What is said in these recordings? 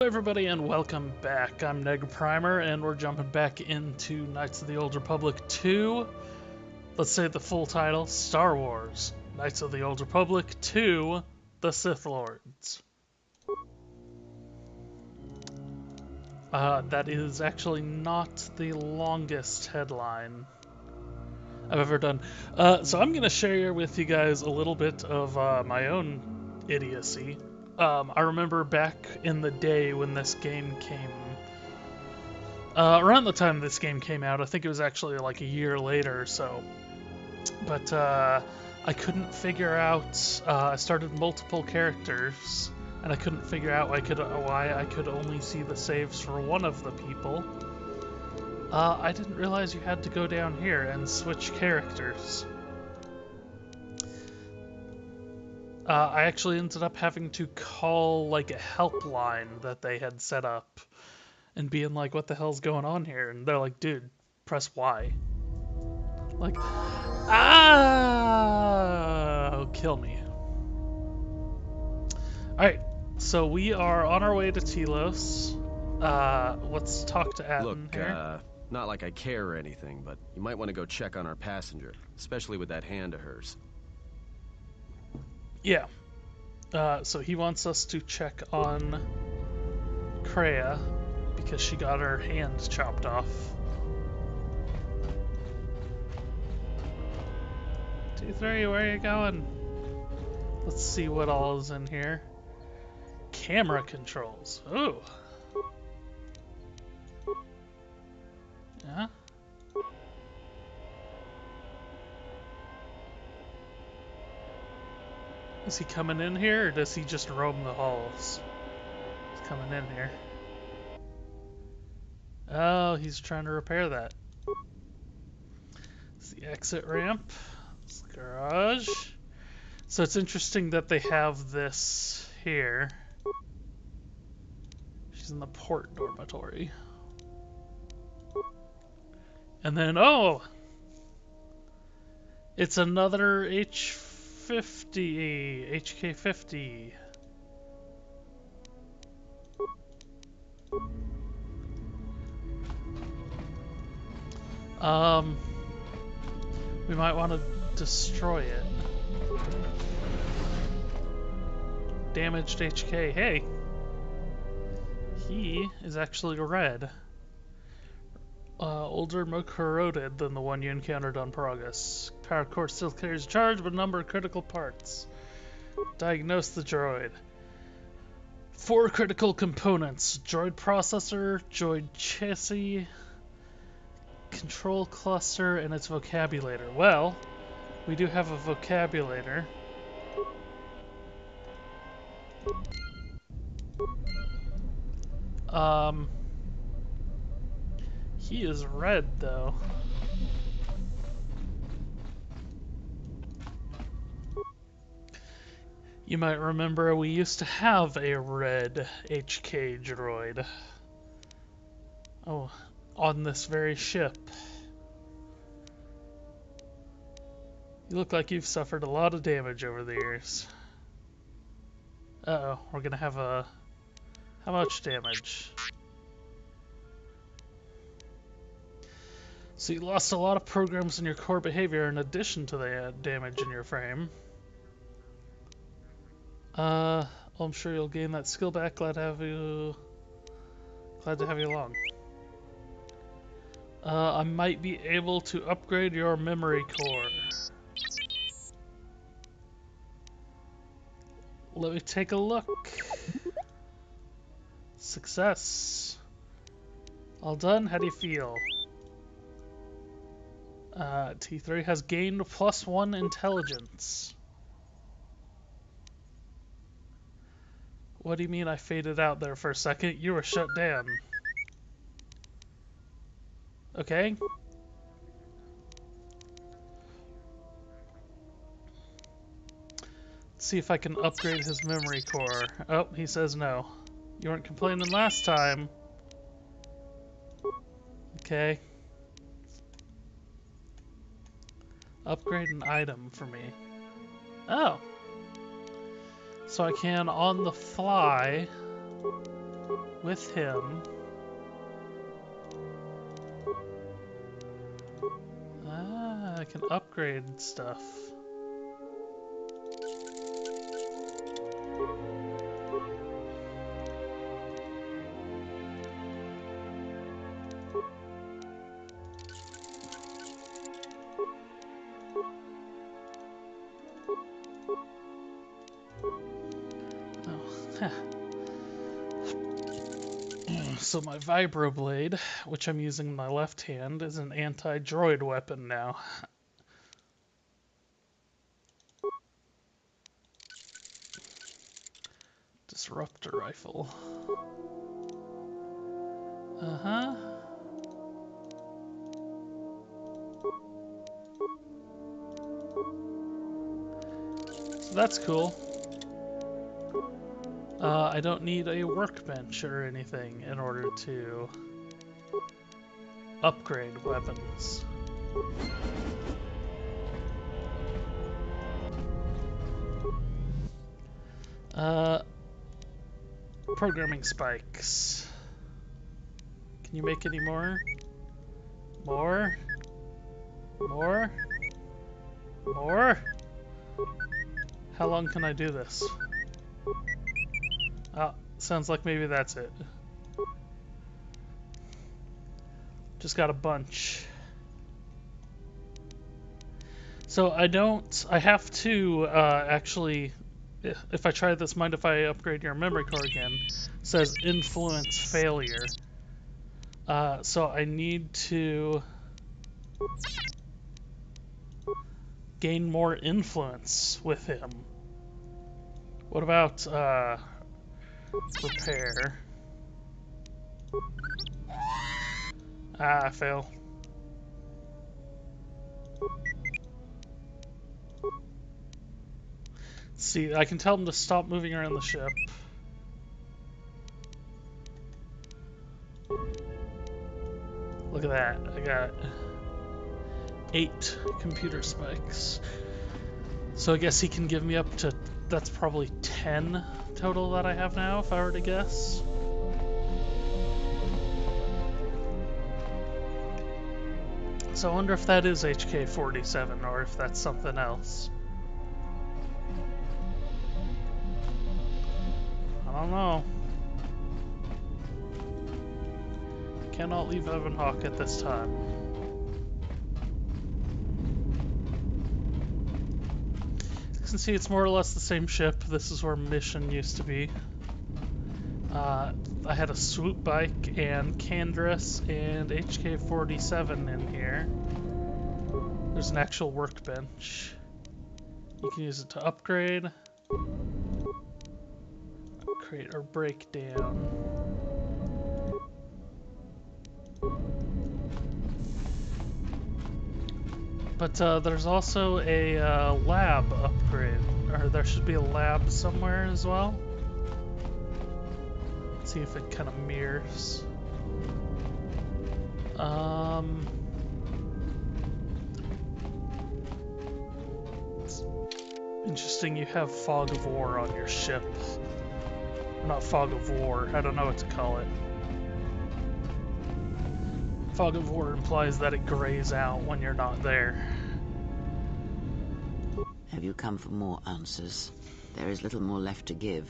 Hello everybody and welcome back. I'm NegPrimer and we're jumping back into Knights of the Old Republic 2. Let's say the full title, Star Wars, Knights of the Old Republic 2, The Sith Lords. That is actually not the longest headline I've ever done. So I'm going to share with you guys a little bit of my own idiocy. I remember back in the day when this game came, around the time this game came out, I think it was actually like a year later or so, but I couldn't figure out, I started multiple characters, and I couldn't figure out why I could only see the saves for one of the people. I didn't realize you had to go down here and switch characters. I actually ended up having to call like a helpline that they had set up and being like, what the hell's going on here? And they're like, dude, press Y. Like, kill me. Alright, so we are on our way to Telos. Let's talk to Atten here. Not like I care or anything, but you might want to go check on our passenger, especially with that hand of hers. Yeah. So he wants us to check on Kreia because she got her hand chopped off. T3, where are you going? Let's see what all is in here. Camera controls. Ooh. Yeah. Is he coming in here, or does he just roam the halls? He's coming in here. Oh, he's trying to repair that. It's the exit ramp. It's the garage. So it's interesting that they have this here. She's in the port dormitory. And then, oh! It's another HK50. We might want to destroy it. Damaged HK. Hey! He is actually red. Older, more corroded than the one you encountered on Progress. Power core still carries charge, but a number of critical parts. Diagnose the droid. 4 critical components. Droid processor, droid chassis, control cluster, and its vocabulator. Well, we do have a vocabulator. He is red, though. You might remember we used to have a red HK droid. Oh, on this very ship. You look like you've suffered a lot of damage over the years. Uh-oh, we're gonna have a... How much damage? So you lost a lot of programs in your core behavior in addition to the damage in your frame. I'm sure you'll gain that skill back. Glad to have you along. I might be able to upgrade your memory core. Let me take a look. Success. All done. How do you feel? T3 has gained +1 intelligence. What do you mean I faded out there for a second? You were shut down. Okay. Let's see if I can upgrade his memory core. Oh, he says no. You weren't complaining last time. Okay. Upgrade an item for me. Oh. So I can, on the fly, with him. Ah, I can upgrade stuff. So my vibroblade, which I'm using in my left hand, is an anti-droid weapon now. Disruptor rifle. Uh-huh. So that's cool. I don't need a workbench or anything in order to upgrade weapons. Programming spikes. Can you make any more? More? More? More? How long can I do this? Oh, sounds like maybe that's it. Just got a bunch. So I have to actually, if I try this, mind if I upgrade your memory core again? It says influence failure. So I need to gain more influence with him. What about repair? Ah, I fail. See, I can tell him to stop moving around the ship. Look at that. I got 8 computer spikes. So I guess he can give me up to, that's probably 10 total that I have now, if I were to guess. So I wonder if that is HK-47 or if that's something else. I don't know. Cannot leave Evan Hawk at this time. You can see it's more or less the same ship. This is where Mission used to be. I had a swoop bike and Candrass and HK-47 in here. There's an actual workbench. You can use it to upgrade, create or break down. But there's also a lab upgrade, or there should be a lab somewhere as well. Let's see if it kind of mirrors. It's interesting you have Fog of War on your ship. Not Fog of War, I don't know what to call it. Fog of War implies that it grays out when you're not there. Have you come for more answers? There is little more left to give.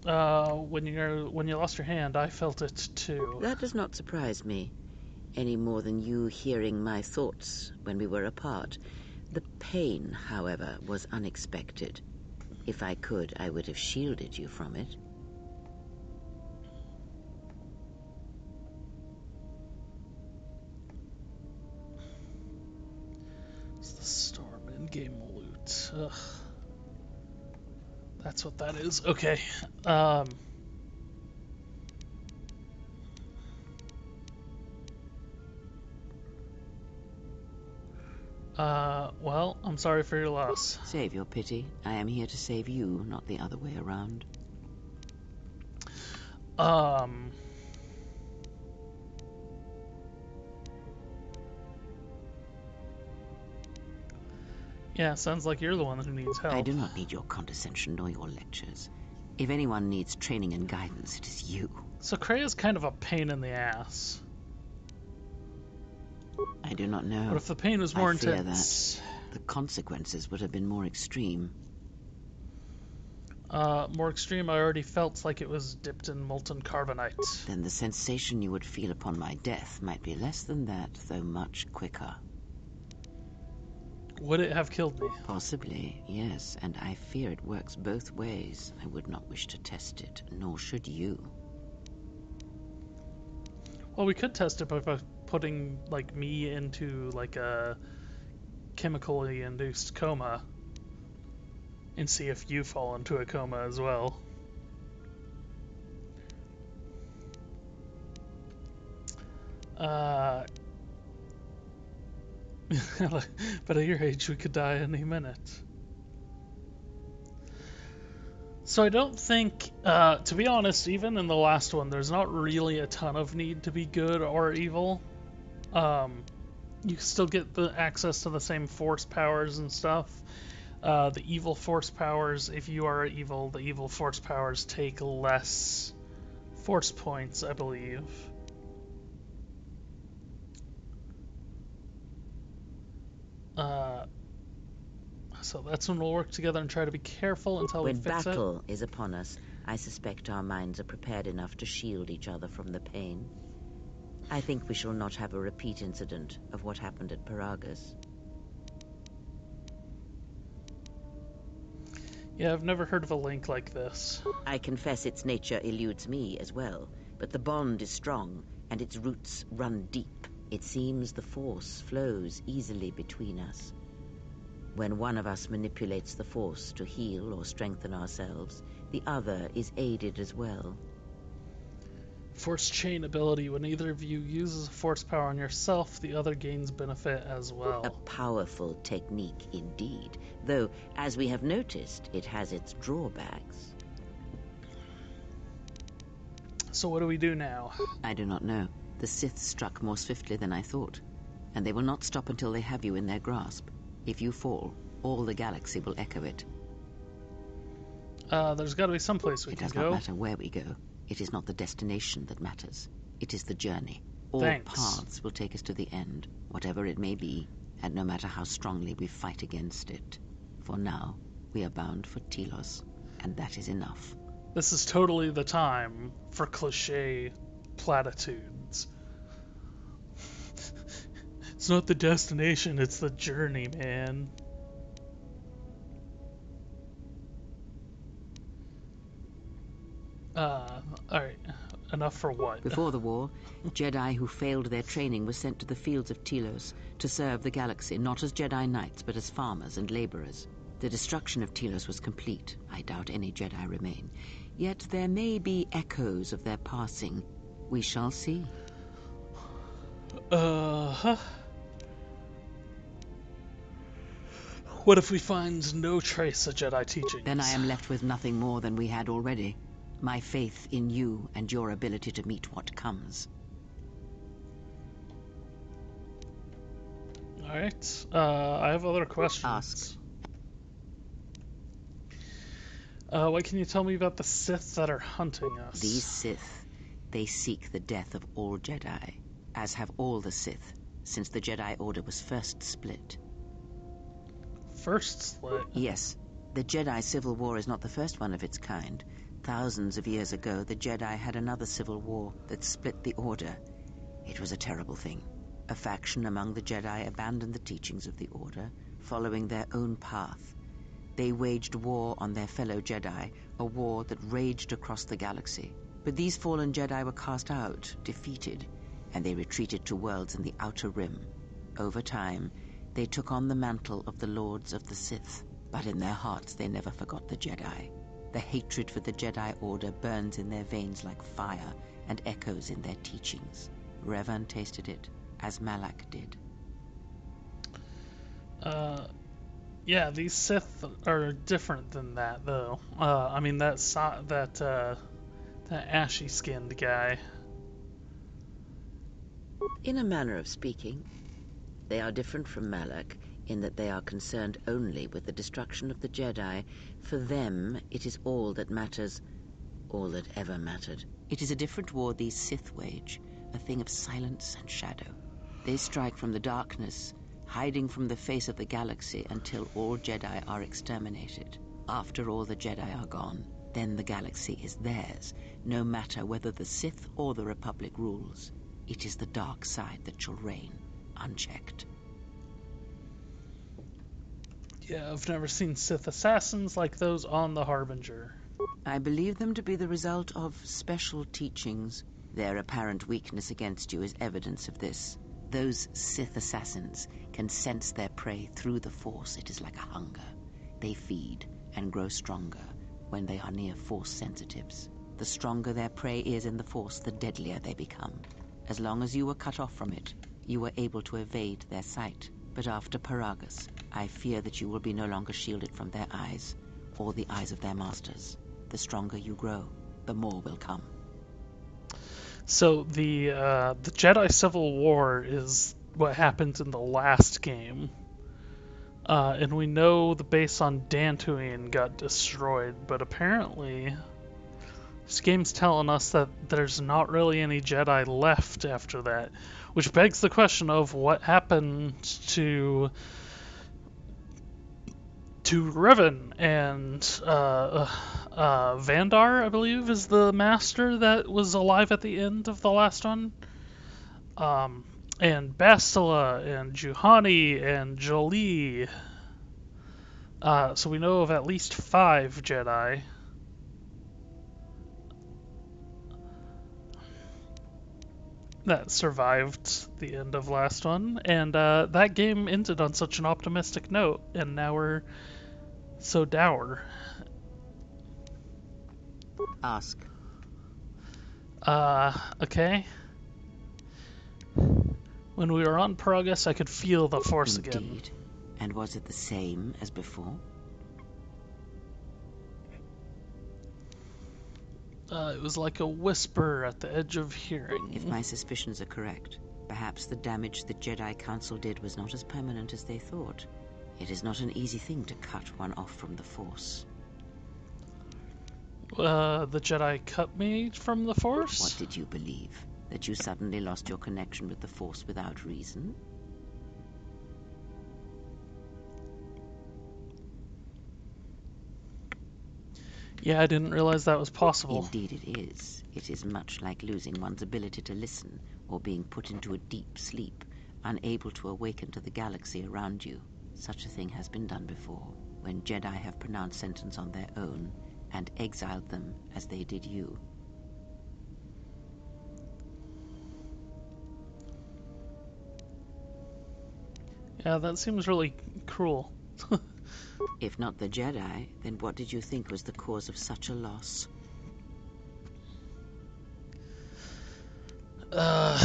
When you lost your hand, I felt it too. That does not surprise me, any more than you hearing my thoughts when we were apart. The pain, however, was unexpected. If I could, I would have shielded you from it. It's the Storm in-game loot. Ugh. That's what that is. Okay. Well, I'm sorry for your loss. Save your pity. I am here to save you, not the other way around. Yeah, sounds like you're the one who needs help. I do not need your condescension nor your lectures. If anyone needs training and guidance, it is you. So Krea's kind of a pain in the ass. I do not know. What if the pain was more I fear intense? that the consequences would have been more extreme. More extreme, I already felt like it was dipped in molten carbonite. Then the sensation you would feel upon my death might be less than that, though much quicker. Would it have killed me? Possibly, yes, and I fear it works both ways. I would not wish to test it, nor should you. Well, we could test it by putting, like, me into, like, a chemically induced coma. And see if you fall into a coma as well. But at your age, we could die any minute. So I don't think, to be honest, even in the last one, there's not really a ton of need to be good or evil. You can still get the access to the same force powers and stuff. The evil force powers, if you are evil, the evil force powers take less force points, I believe. So that's when we'll work together and try to be careful until we fix it. When battle is upon us, I suspect our minds are prepared enough to shield each other from the pain. I think we shall not have a repeat incident of what happened at Paragus. Yeah, I've never heard of a link like this. I confess its nature eludes me as well, but the bond is strong, and its roots run deep. It seems the force flows easily between us. When one of us manipulates the force to heal or strengthen ourselves, the other is aided as well. Force chain ability. When either of you uses a force power on yourself, the other gains benefit as well. A powerful technique indeed, though, as we have noticed, it has its drawbacks. So what do we do now? I do not know. The Sith struck more swiftly than I thought, and they will not stop until they have you in their grasp. If you fall, all the galaxy will echo it. There's got to be some place we It can does go. not matter where we go. It is not the destination that matters. It is the journey. All Thanks. paths will take us to the end, whatever it may be, and no matter how strongly we fight against it. For now, we are bound for Telos, and that is enough. This is totally the time for cliché platitudes. It's not the destination, it's the journey, man. Alright. Enough for what? Before the war, Jedi who failed their training were sent to the fields of Telos to serve the galaxy, not as Jedi Knights, but as farmers and laborers. The destruction of Telos was complete. I doubt any Jedi remain. Yet there may be echoes of their passing. We shall see. What if we find no trace of Jedi teachings? Then I am left with nothing more than we had already. My faith in you and your ability to meet what comes. Alright. I have other questions. Ask. What can you tell me about the Sith that are hunting us? These Sith, they seek the death of all Jedi, as have all the Sith, since the Jedi Order was first split. First split? Yes, the Jedi Civil War is not the first one of its kind. Thousands of years ago, the Jedi had another civil war that split the Order. It was a terrible thing. A faction among the Jedi abandoned the teachings of the Order, following their own path. They waged war on their fellow Jedi, a war that raged across the galaxy. But these fallen Jedi were cast out, defeated, and they retreated to worlds in the Outer Rim. Over time, they took on the mantle of the Lords of the Sith, but in their hearts they never forgot the Jedi. The hatred for the Jedi Order burns in their veins like fire and echoes in their teachings. Revan tasted it, as Malak did. Yeah, these Sith are different than that, though. I mean, that ashy-skinned guy. In a manner of speaking, they are different from Malak in that they are concerned only with the destruction of the Jedi. For them, it is all that matters, all that ever mattered. It is a different war these Sith wage, a thing of silence and shadow. They strike from the darkness, hiding from the face of the galaxy until all Jedi are exterminated. After all the Jedi are gone, then the galaxy is theirs, no matter whether the Sith or the Republic rules. It is the dark side that shall reign, unchecked. Yeah, I've never seen Sith assassins like those on the Harbinger. I believe them to be the result of special teachings. Their apparent weakness against you is evidence of this. Those Sith assassins can sense their prey through the Force. It is like a hunger. They feed and grow stronger when they are near Force sensitives. The stronger their prey is in the Force, the deadlier they become. As long as you were cut off from it, you were able to evade their sight. But after Paragus, I fear that you will be no longer shielded from their eyes, or the eyes of their masters. The stronger you grow, the more will come. So the Jedi Civil War is what happened in the last game. And we know the base on Dantooine got destroyed, but apparently this game's telling us that there's not really any Jedi left after that, which begs the question of what happened to Revan and Vandar, I believe, is the master that was alive at the end of the last one. And Bastila and Juhani and Jolie. So we know of at least 5 Jedi. That survived the end of last one, and that game ended on such an optimistic note, and now we're so dour. Ask. Okay. When we were on Paragus, I could feel the Force again. Indeed. And was it the same as before? It was like a whisper at the edge of hearing. If my suspicions are correct, perhaps the damage the Jedi Council did was not as permanent as they thought. It is not an easy thing to cut one off from the Force. The Jedi cut me from the Force? What did you believe? That you suddenly lost your connection with the Force without reason? Yeah, I didn't realize that was possible. Indeed it is. It is much like losing one's ability to listen, or being put into a deep sleep, unable to awaken to the galaxy around you. Such a thing has been done before, when Jedi have pronounced sentence on their own, and exiled them as they did you. Yeah, that seems really cruel. If not the Jedi, then what did you think was the cause of such a loss? I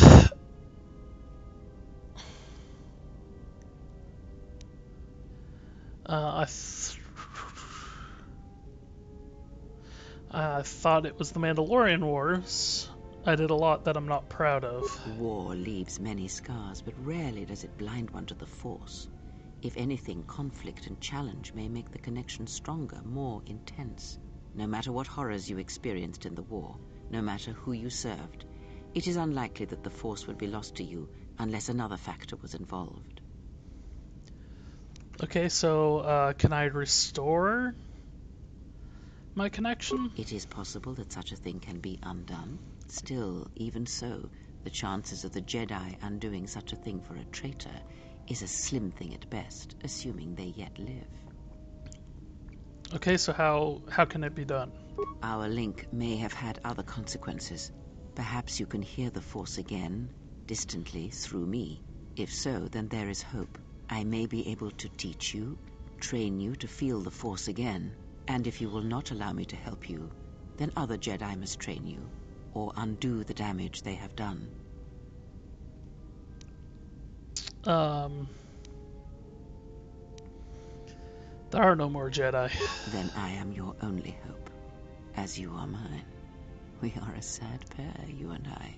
thought it was the Mandalorian Wars. I did a lot that I'm not proud of. War leaves many scars, but rarely does it blind one to the Force. If anything, conflict and challenge may make the connection stronger, more intense. No matter what horrors you experienced in the war, no matter who you served, it is unlikely that the Force would be lost to you unless another factor was involved. Okay, so can I restore my connection? It is possible that such a thing can be undone. Still, even so, the chances of the Jedi undoing such a thing for a traitor is a slim thing at best, assuming they yet live. Okay, so how can it be done? Our link may have had other consequences. Perhaps you can hear the Force again, distantly, through me. If so, then there is hope. I may be able to teach you, train you to feel the Force again. And if you will not allow me to help you, then other Jedi must train you, or undo the damage they have done. There are no more Jedi. Then I am your only hope, as you are mine. We are a sad pair, you and I,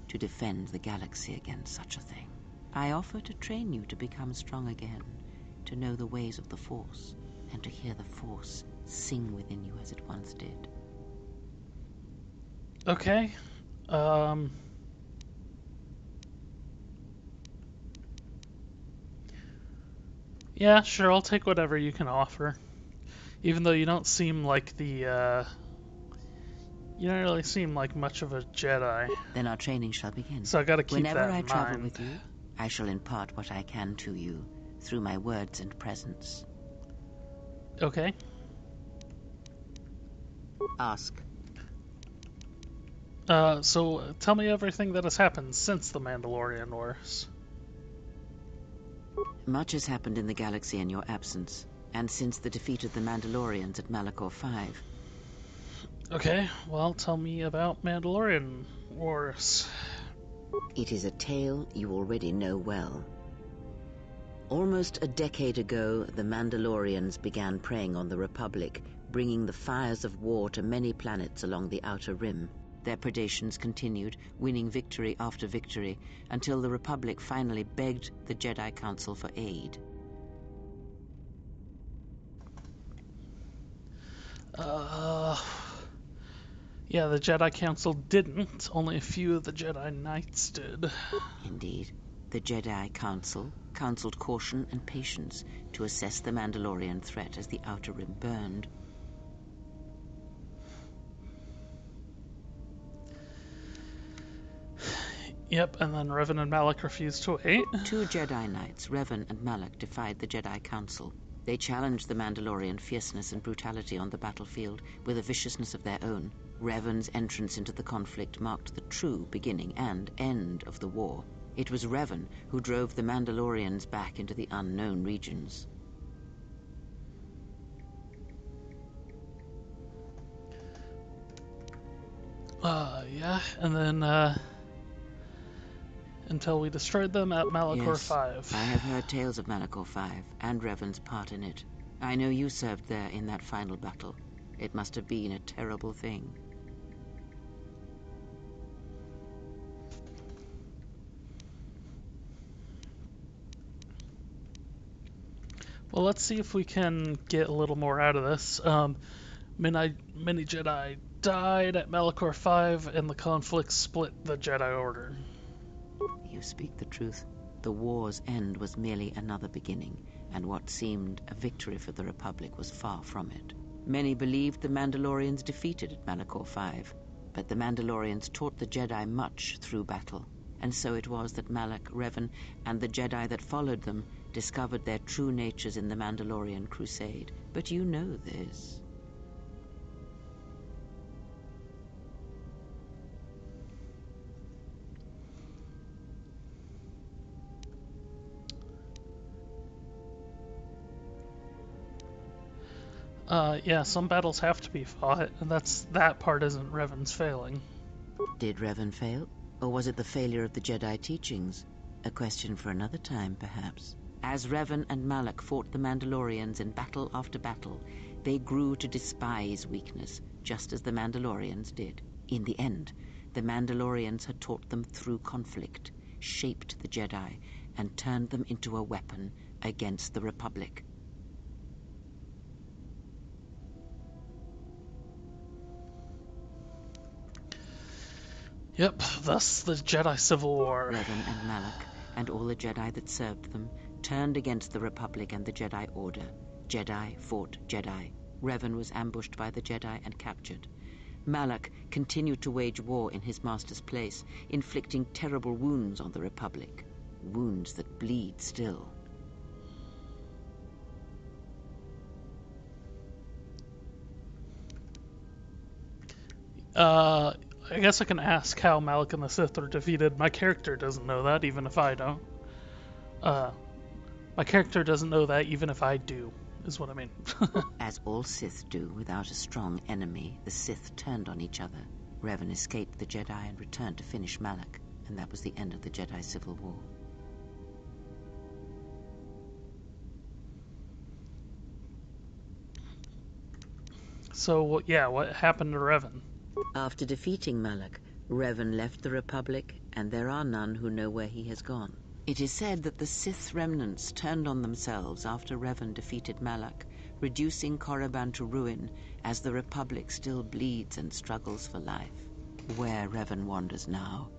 to defend the galaxy against such a thing. I offer to train you to become strong again, to know the ways of the Force, and to hear the Force sing within you as it once did. Okay. Yeah, sure, I'll take whatever you can offer. Even though you don't seem like you don't really seem like much of a Jedi. Then our training shall begin. So I gotta keep Whenever that I in travel mind. with you, I shall impart what I can to you through my words and presence. Okay. Ask. So tell me everything that has happened since the Mandalorian Wars. Much has happened in the galaxy in your absence, and since the defeat of the Mandalorians at Malachor 5. Okay, well, tell me about Mandalorian Wars. It is a tale you already know well. Almost a decade ago, the Mandalorians began preying on the Republic, bringing the fires of war to many planets along the Outer Rim. Their predations continued, winning victory after victory, until the Republic finally begged the Jedi Council for aid. Yeah, the Jedi Council didn't. Only a few of the Jedi Knights did. Indeed, the Jedi Council counseled caution and patience to assess the Mandalorian threat as the Outer Rim burned. Yep, and then Revan and Malak refused to wait. Two Jedi Knights, Revan and Malak, defied the Jedi Council. They challenged the Mandalorian fierceness and brutality on the battlefield with a viciousness of their own. Revan's entrance into the conflict marked the true beginning and end of the war. It was Revan who drove the Mandalorians back into the unknown regions. Yeah, and then, until we destroyed them at Malachor Yes, 5. I have heard tales of Malachor 5 and Revan's part in it. I know you served there in that final battle. It must have been a terrible thing. Well, let's see if we can get a little more out of this. Many Jedi died at Malachor 5, and the conflict split the Jedi Order. You speak the truth. The war's end was merely another beginning, and what seemed a victory for the Republic was far from it. Many believed the Mandalorians defeated at Malachor 5, but the Mandalorians taught the Jedi much through battle, and so it was that Malak, Revan, and the Jedi that followed them discovered their true natures in the Mandalorian Crusade. But you know this. Yeah, some battles have to be fought, and that part isn't Revan's failing. Did Revan fail? Or was it the failure of the Jedi teachings? A question for another time, perhaps. As Revan and Malak fought the Mandalorians in battle after battle, they grew to despise weakness, just as the Mandalorians did. In the end, the Mandalorians had taught them through conflict, shaped the Jedi, and turned them into a weapon against the Republic. Yep, thus the Jedi Civil War. Revan and Malak, and all the Jedi that served them, turned against the Republic and the Jedi Order. Jedi fought Jedi. Revan was ambushed by the Jedi and captured. Malak continued to wage war in his master's place, inflicting terrible wounds on the Republic. Wounds that bleed still. I guess I can ask how Malak and the Sith are defeated. My character doesn't know that, even if I don't. My character doesn't know that, even if I do, is what I mean. As all Sith do, without a strong enemy, the Sith turned on each other. Revan escaped the Jedi and returned to finish Malak, and that was the end of the Jedi Civil War. So, yeah, what happened to Revan? After defeating Malak, Revan left the Republic, and there are none who know where he has gone. It is said that the Sith remnants turned on themselves after Revan defeated Malak, reducing Korriban to ruin as the Republic still bleeds and struggles for life. Where Revan wanders now,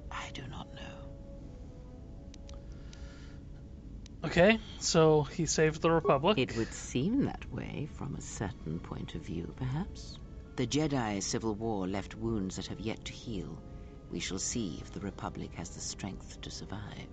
I do not know. Okay, so he saved the Republic. It would seem that way from a certain point of view, perhaps. The Jedi Civil War left wounds that have yet to heal. We shall see if the Republic has the strength to survive.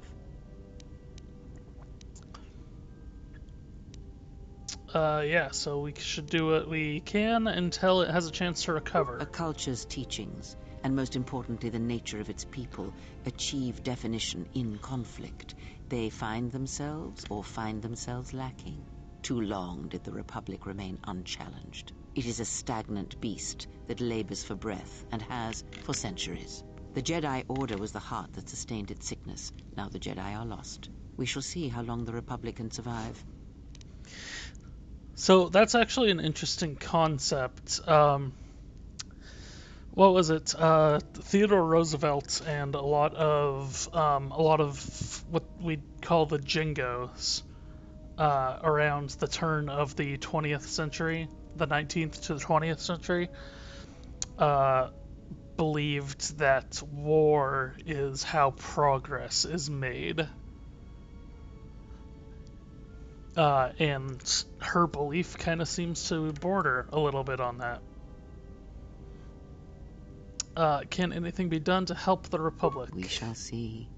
Yeah, so we should do what we can until it has a chance to recover. A culture's teachings, and most importantly the nature of its people, achieve definition in conflict. They find themselves or find themselves lacking. Too long did the Republic remain unchallenged. It is a stagnant beast that labors for breath and has for centuries. The Jedi Order was the heart that sustained its sickness. Now the Jedi are lost. We shall see how long the Republic can survive. So that's actually an interesting concept. What was it? Theodore Roosevelt and a lot of what we'd call the Jingos around the turn of the 20th century, the 19th to the 20th century, believed that war is how progress is made. And her belief kind of seems to border a little bit on that. Can anything be done to help the Republic? We shall see.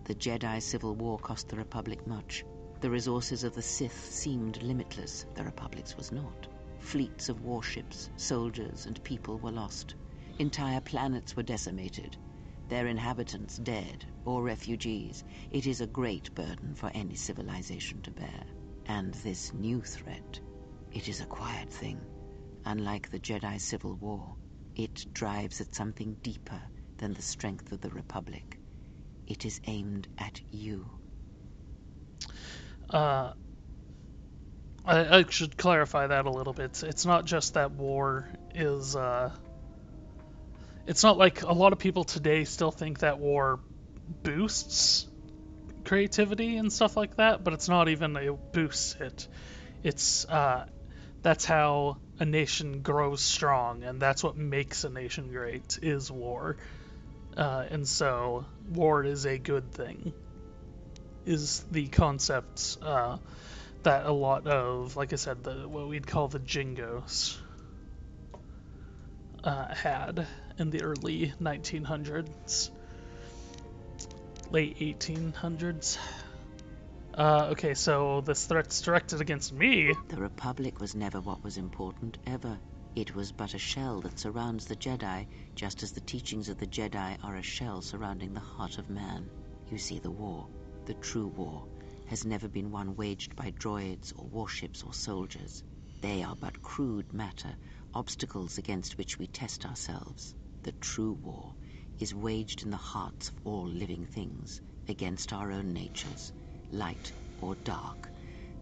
The Jedi Civil War cost the Republic much. The resources of the Sith seemed limitless. The Republic's was not. Fleets of warships, soldiers, and people were lost. Entire planets were decimated. Their inhabitants dead or refugees. It is a great burden for any civilization to bear. And this new threat, it is a quiet thing. Unlike the Jedi Civil War, it drives at something deeper than the strength of the Republic. It is aimed at you. I should clarify that a little bit. It's not just that war is, it's not like a lot of people today still think that war boosts creativity and stuff like that, but it's not even it boosts it. It's, that's how a nation grows strong, and that's what makes a nation great, is war. And so, war is a good thing, is the concept that a lot of, like I said, what we'd call the Jingos had in the early 1900s, late 1800s. Okay, so this threat's directed against me. The Republic was never what was important, ever. It was but a shell that surrounds the Jedi, just as the teachings of the Jedi are a shell surrounding the heart of man. You see, the war, the true war, has never been one waged by droids or warships or soldiers. They are but crude matter, obstacles against which we test ourselves. The true war is waged in the hearts of all living things, against our own natures, light or dark.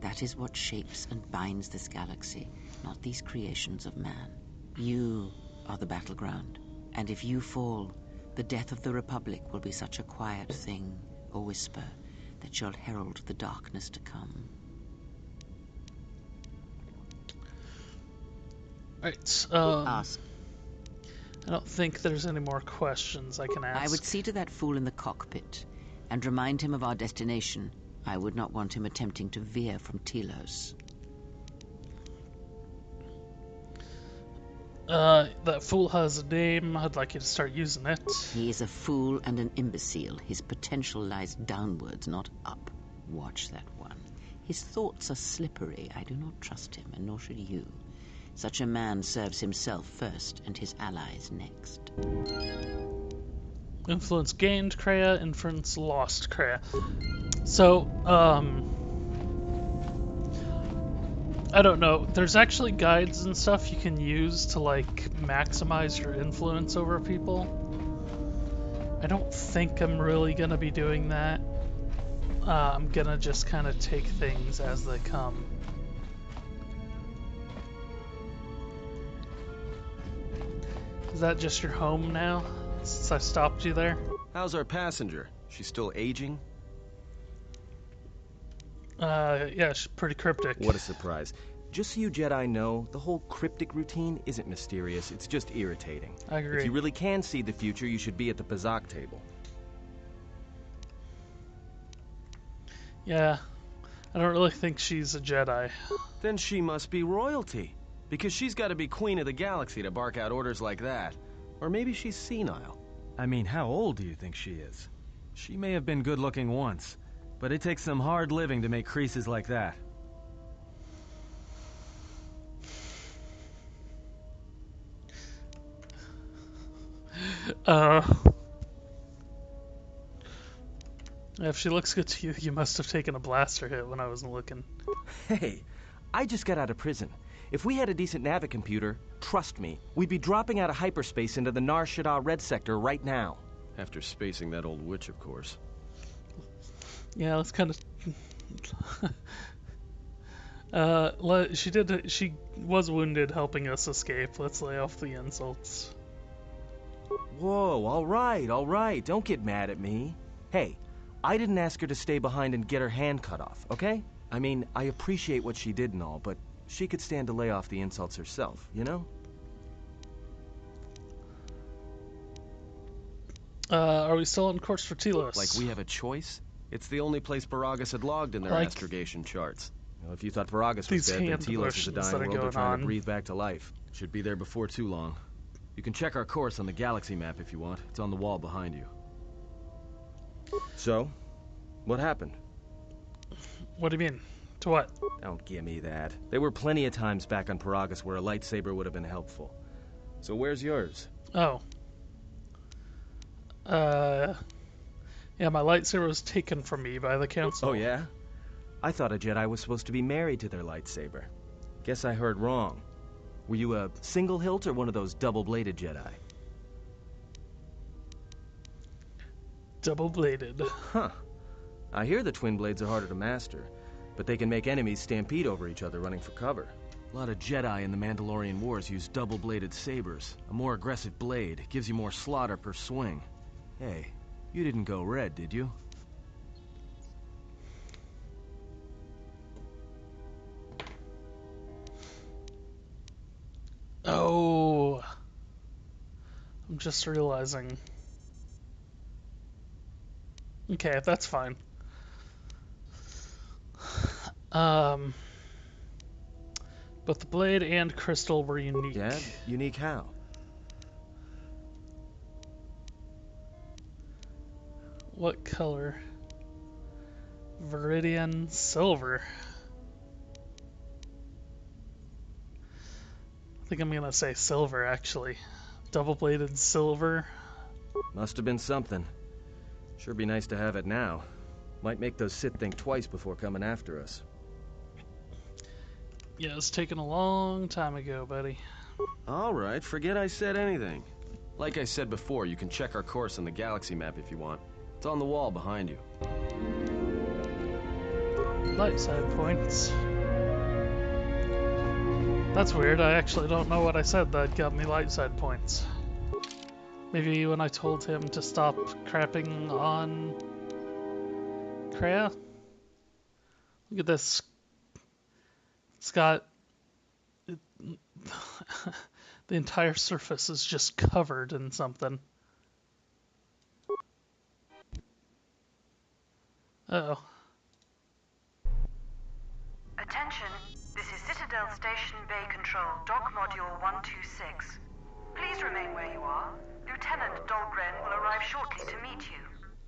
That is what shapes and binds this galaxy, not these creations of man. You are the battleground, and if you fall, the death of the Republic will be such a quiet thing, a whisper, that shall herald the darkness to come. Right, Ask. I don't think there's any more questions I can ask. I would see to that fool in the cockpit, and remind him of our destination. I would not want him attempting to veer from Telos. That fool has a name. I'd like you to start using it. He is a fool and an imbecile. His potential lies downwards, not up. Watch that one. His thoughts are slippery. I do not trust him, and nor should you. Such a man serves himself first, and his allies next. Influence gained, Kreia. Influence lost, Kreia. So, I don't know. There's actually guides and stuff you can use to, like, maximize your influence over people. I don't think I'm really gonna be doing that. I'm gonna just kind of take things as they come. Is that just your home now, since I stopped you there? How's our passenger? She's still aging? Yeah, she's pretty cryptic. What a surprise. Just so you Jedi know, the whole cryptic routine isn't mysterious, it's just irritating. I agree. If you really can see the future, you should be at the Pazak table. Yeah, I don't really think she's a Jedi. Then she must be royalty. Because she's got to be queen of the galaxy to bark out orders like that. Or maybe she's senile. I mean, how old do you think she is? She may have been good-looking once, but it takes some hard living to make creases like that. If she looks good to you, you must have taken a blaster hit when I wasn't looking. Hey, I just got out of prison. If we had a decent navicomputer, trust me, we'd be dropping out of hyperspace into the Nar Shaddaa Red Sector right now. After spacing that old witch, of course. Yeah, let's kind of... she was wounded helping us escape. Let's lay off the insults. Whoa, all right, don't get mad at me. Hey, I didn't ask her to stay behind and get her hand cut off, okay? I mean, I appreciate what she did and all, but she could stand to lay off the insults herself, you know? Are we still on course for Telos? Like we have a choice? It's the only place Paragus had logged in their astrogation charts. You know, if you thought Paragus was dead, then Telos is a dying world they're trying to breathe back to life. Should be there before too long. You can check our course on the galaxy map if you want. It's on the wall behind you. So, what happened? What do you mean? To what? Don't give me that. There were plenty of times back on Paragus where a lightsaber would have been helpful. So where's yours? Oh. Yeah, my lightsaber was taken from me by the council. Oh, yeah? I thought a Jedi was supposed to be married to their lightsaber. Guess I heard wrong. Were you a single hilt or one of those double-bladed Jedi? Double-bladed. Huh. I hear the twin blades are harder to master, but they can make enemies stampede over each other running for cover. A lot of Jedi in the Mandalorian Wars use double-bladed sabers. A more aggressive blade gives you more slaughter per swing. Hey, you didn't go red, did you? Oh. I'm just realizing. Okay, that's fine. But the blade and crystal were unique. Yeah? Unique how? What color? Viridian silver. I think I'm gonna say silver, actually. Double-bladed silver. Must have been something. Sure be nice to have it now. Might make those Sith think twice before coming after us. Yeah, it's taken a long time ago, buddy. Alright, forget I said anything. Like I said before, you can check our course on the galaxy map if you want. It's on the wall behind you. Light side points. That's weird, I actually don't know what I said that got me light side points. Maybe when I told him to stop crapping on Kreia? Look at this. It's got... the entire surface is just covered in something. Uh-oh. Attention, this is Citadel Station Bay Control, Dock Module 126. Please remain where you are. Lieutenant Dahlgren will arrive shortly to meet you.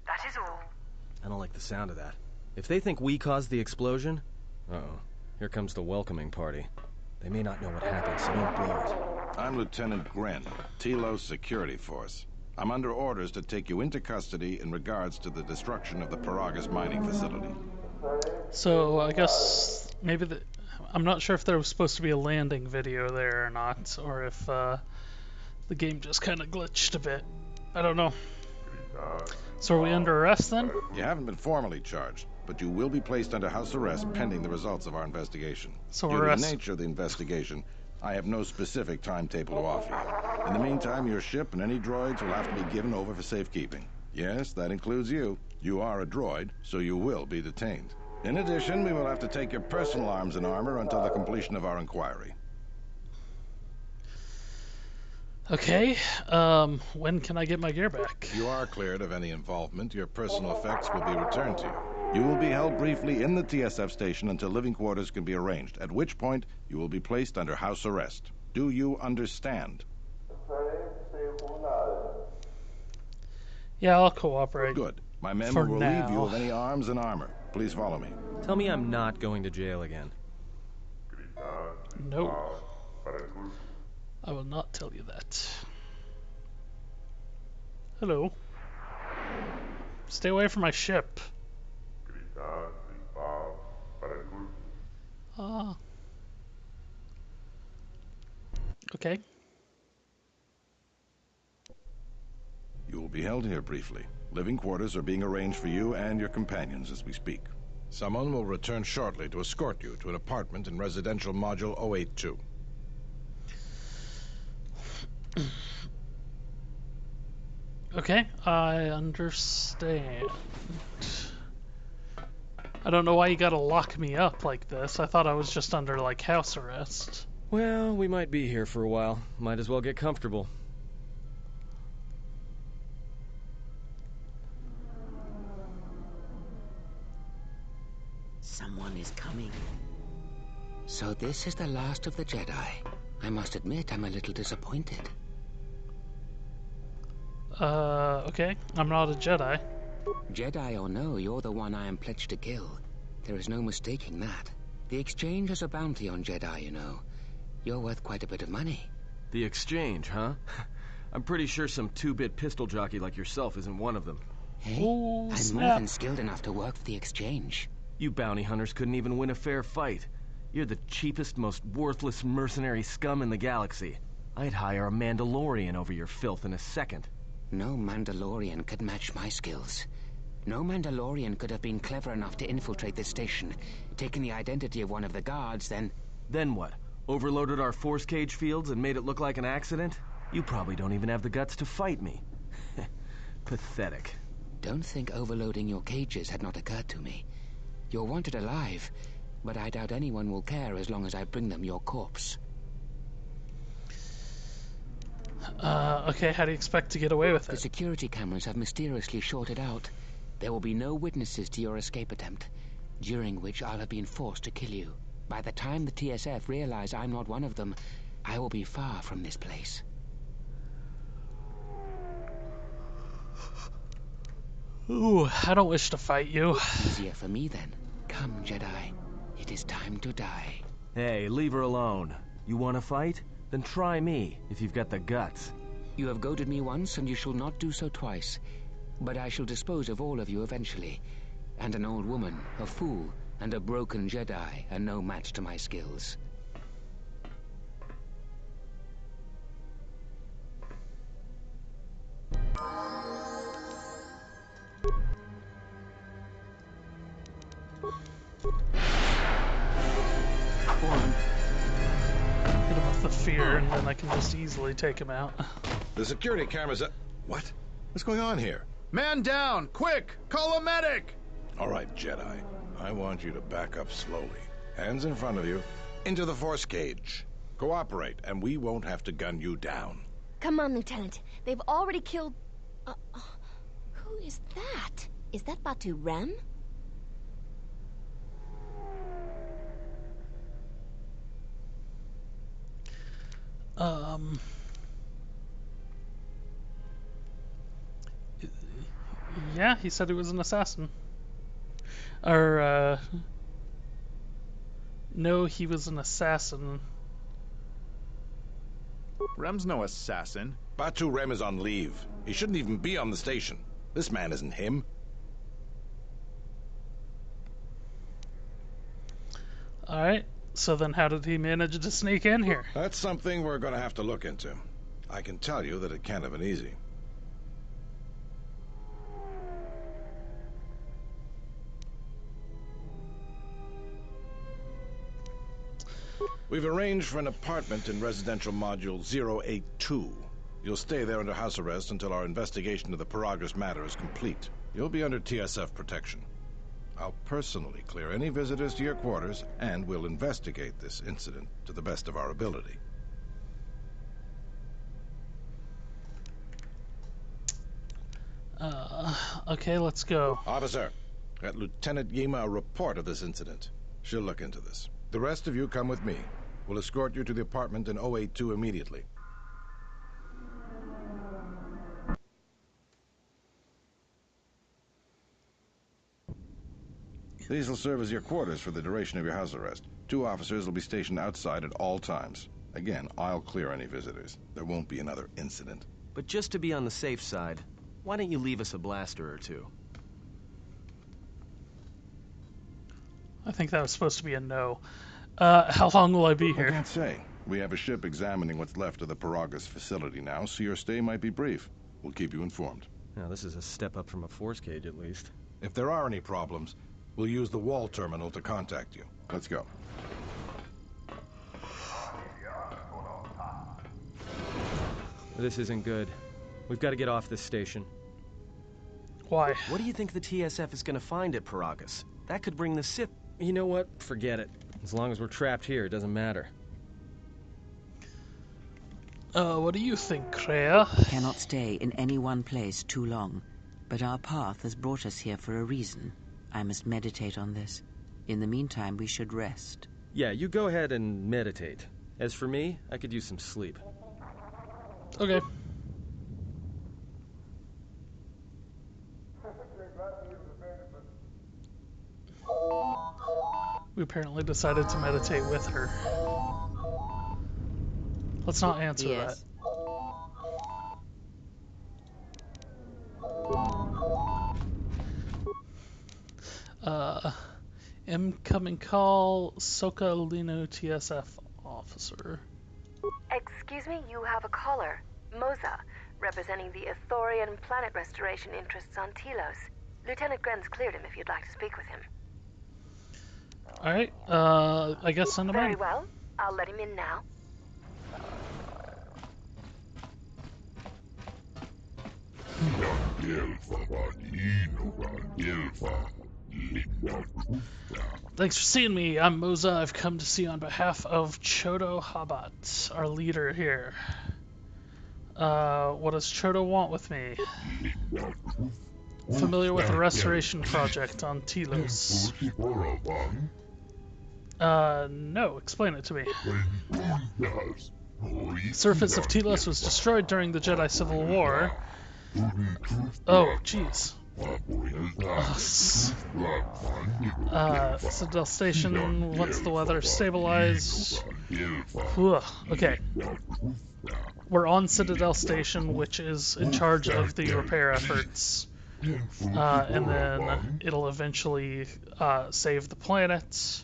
That is all. I don't like the sound of that. If they think we caused the explosion... Uh-oh. Here comes the welcoming party. They may not know what happened, so don't blow it. I'm Lieutenant Gren, Telos Security Force. I'm under orders to take you into custody in regards to the destruction of the Paragus mining facility. So, I guess maybe I'm not sure if there was supposed to be a landing video there or not, or if the game just kind of glitched a bit. I don't know. So are we under arrest then? You haven't been formally charged, but you will be placed under house arrest pending the results of our investigation. So Due to the nature of the investigation, I have no specific timetable to offer you. In the meantime, your ship and any droids will have to be given over for safekeeping. Yes, that includes you. You are a droid, so you will be detained. In addition, we will have to take your personal arms and armor until the completion of our inquiry. Okay, when can I get my gear back? If you are cleared of any involvement, your personal effects will be returned to you. You will be held briefly in the TSF station until living quarters can be arranged, at which point you will be placed under house arrest. Do you understand? Yeah, I'll cooperate. Good. My men For will relieve you now. of any arms and armor. Please follow me. Tell me I'm not going to jail again. No. I will not tell you that. Hello. Stay away from my ship. Ah. Okay. You will be held here briefly. Living quarters are being arranged for you and your companions as we speak. Someone will return shortly to escort you to an apartment in residential module 082. Okay, I understand. I don't know why you gotta lock me up like this. I thought I was just under, like, house arrest. Well, we might be here for a while. Might as well get comfortable. Someone is coming. So this is the last of the Jedi. I must admit, I'm a little disappointed. Okay. I'm not a Jedi. Jedi or no, you're the one I am pledged to kill. There is no mistaking that. The exchange has a bounty on Jedi, you know. You're worth quite a bit of money. The exchange, huh? I'm pretty sure some two-bit pistol jockey like yourself isn't one of them. Hey, Ooh, I'm snap. more than skilled enough to work for the exchange. You bounty hunters couldn't even win a fair fight. You're the cheapest, most worthless mercenary scum in the galaxy. I'd hire a Mandalorian over your filth in a second. No Mandalorian could match my skills. No Mandalorian could have been clever enough to infiltrate this station, taken the identity of one of the guards, then... Then what? Overloaded our force cage fields and made it look like an accident? You probably don't even have the guts to fight me. Pathetic. Don't think overloading your cages had not occurred to me. You're wanted alive, but I doubt anyone will care as long as I bring them your corpse. Okay, how do you expect to get away with The it? security cameras have mysteriously shorted out. There will be no witnesses to your escape attempt, during which I'll have been forced to kill you. By the time the TSF realize I'm not one of them, I will be far from this place. Ooh, I don't wish to fight you. Easier for me then. Come, Jedi. It is time to die. Hey, leave her alone. You want to fight? Then try me, if you've got the guts. You have goaded me once, and you shall not do so twice. But I shall dispose of all of you eventually. And an old woman, a fool, and a broken Jedi are no match to my skills. Hit him with the fear, and then I can just easily take him out. The security cameras are... What? What's going on here? Man down! Quick! Call a medic! All right, Jedi. I want you to back up slowly. Hands in front of you. Into the force cage. Cooperate, and we won't have to gun you down. Come on, Lieutenant. They've already killed... who is that? Is that Batu Rem? Yeah, he said he was an assassin. Or, no, he was an assassin. Rem's no assassin. Batu Rem is on leave. He shouldn't even be on the station. This man isn't him. Alright, so then how did he manage to sneak in here? That's something we're going to have to look into. I can tell you that it can't have been easy. We've arranged for an apartment in residential module 082. You'll stay there under house arrest until our investigation of the Paragus matter is complete. You'll be under TSF protection. I'll personally clear any visitors to your quarters, and we'll investigate this incident to the best of our ability. Okay, let's go. Officer, get Lieutenant Yima a report of this incident. She'll look into this. The rest of you come with me. We'll escort you to the apartment in 082 immediately. These will serve as your quarters for the duration of your house arrest. 2 officers will be stationed outside at all times. Again, I'll clear any visitors. There won't be another incident. But just to be on the safe side, why don't you leave us a blaster or 2? I think that was supposed to be a no. How long will I be I here? can't say. We have a ship examining what's left of the Paragus facility now, so your stay might be brief. We'll keep you informed. Now, this is a step up from a force cage, at least. If there are any problems, we'll use the wall terminal to contact you. Let's go. This isn't good. We've got to get off this station. Why? What do you think the TSF is going to find at Paragus? That could bring the Sith... You know what? Forget it. As long as we're trapped here, it doesn't matter. What do you think, Kreia? Cannot stay in any one place too long, but our path has brought us here for a reason. I must meditate on this. In the meantime, we should rest. Yeah, you go ahead and meditate. As for me, I could use some sleep. Okay. We apparently decided to meditate with her. Let's not answer Yes. that. Incoming call, Soka Lino TSF officer. Excuse me, you have a caller. Moza, representing the Ithorian planet restoration interests on Telos. Lieutenant Gren's cleared him if you'd like to speak with him. Alright, I guess send him Very in. well. I'll let him in now. Thanks for seeing me. I'm Moza. I've come to see on behalf of Chodo Habat, our leader here. What does Chodo want with me? Familiar with the restoration project on Telos? No. Explain it to me. The surface of Telos was destroyed during the Jedi Civil War. Oh, jeez. Citadel Station, once the weather stabilized. Okay. We're on Citadel Station, which is in charge of the repair efforts. And then it'll eventually save the planet.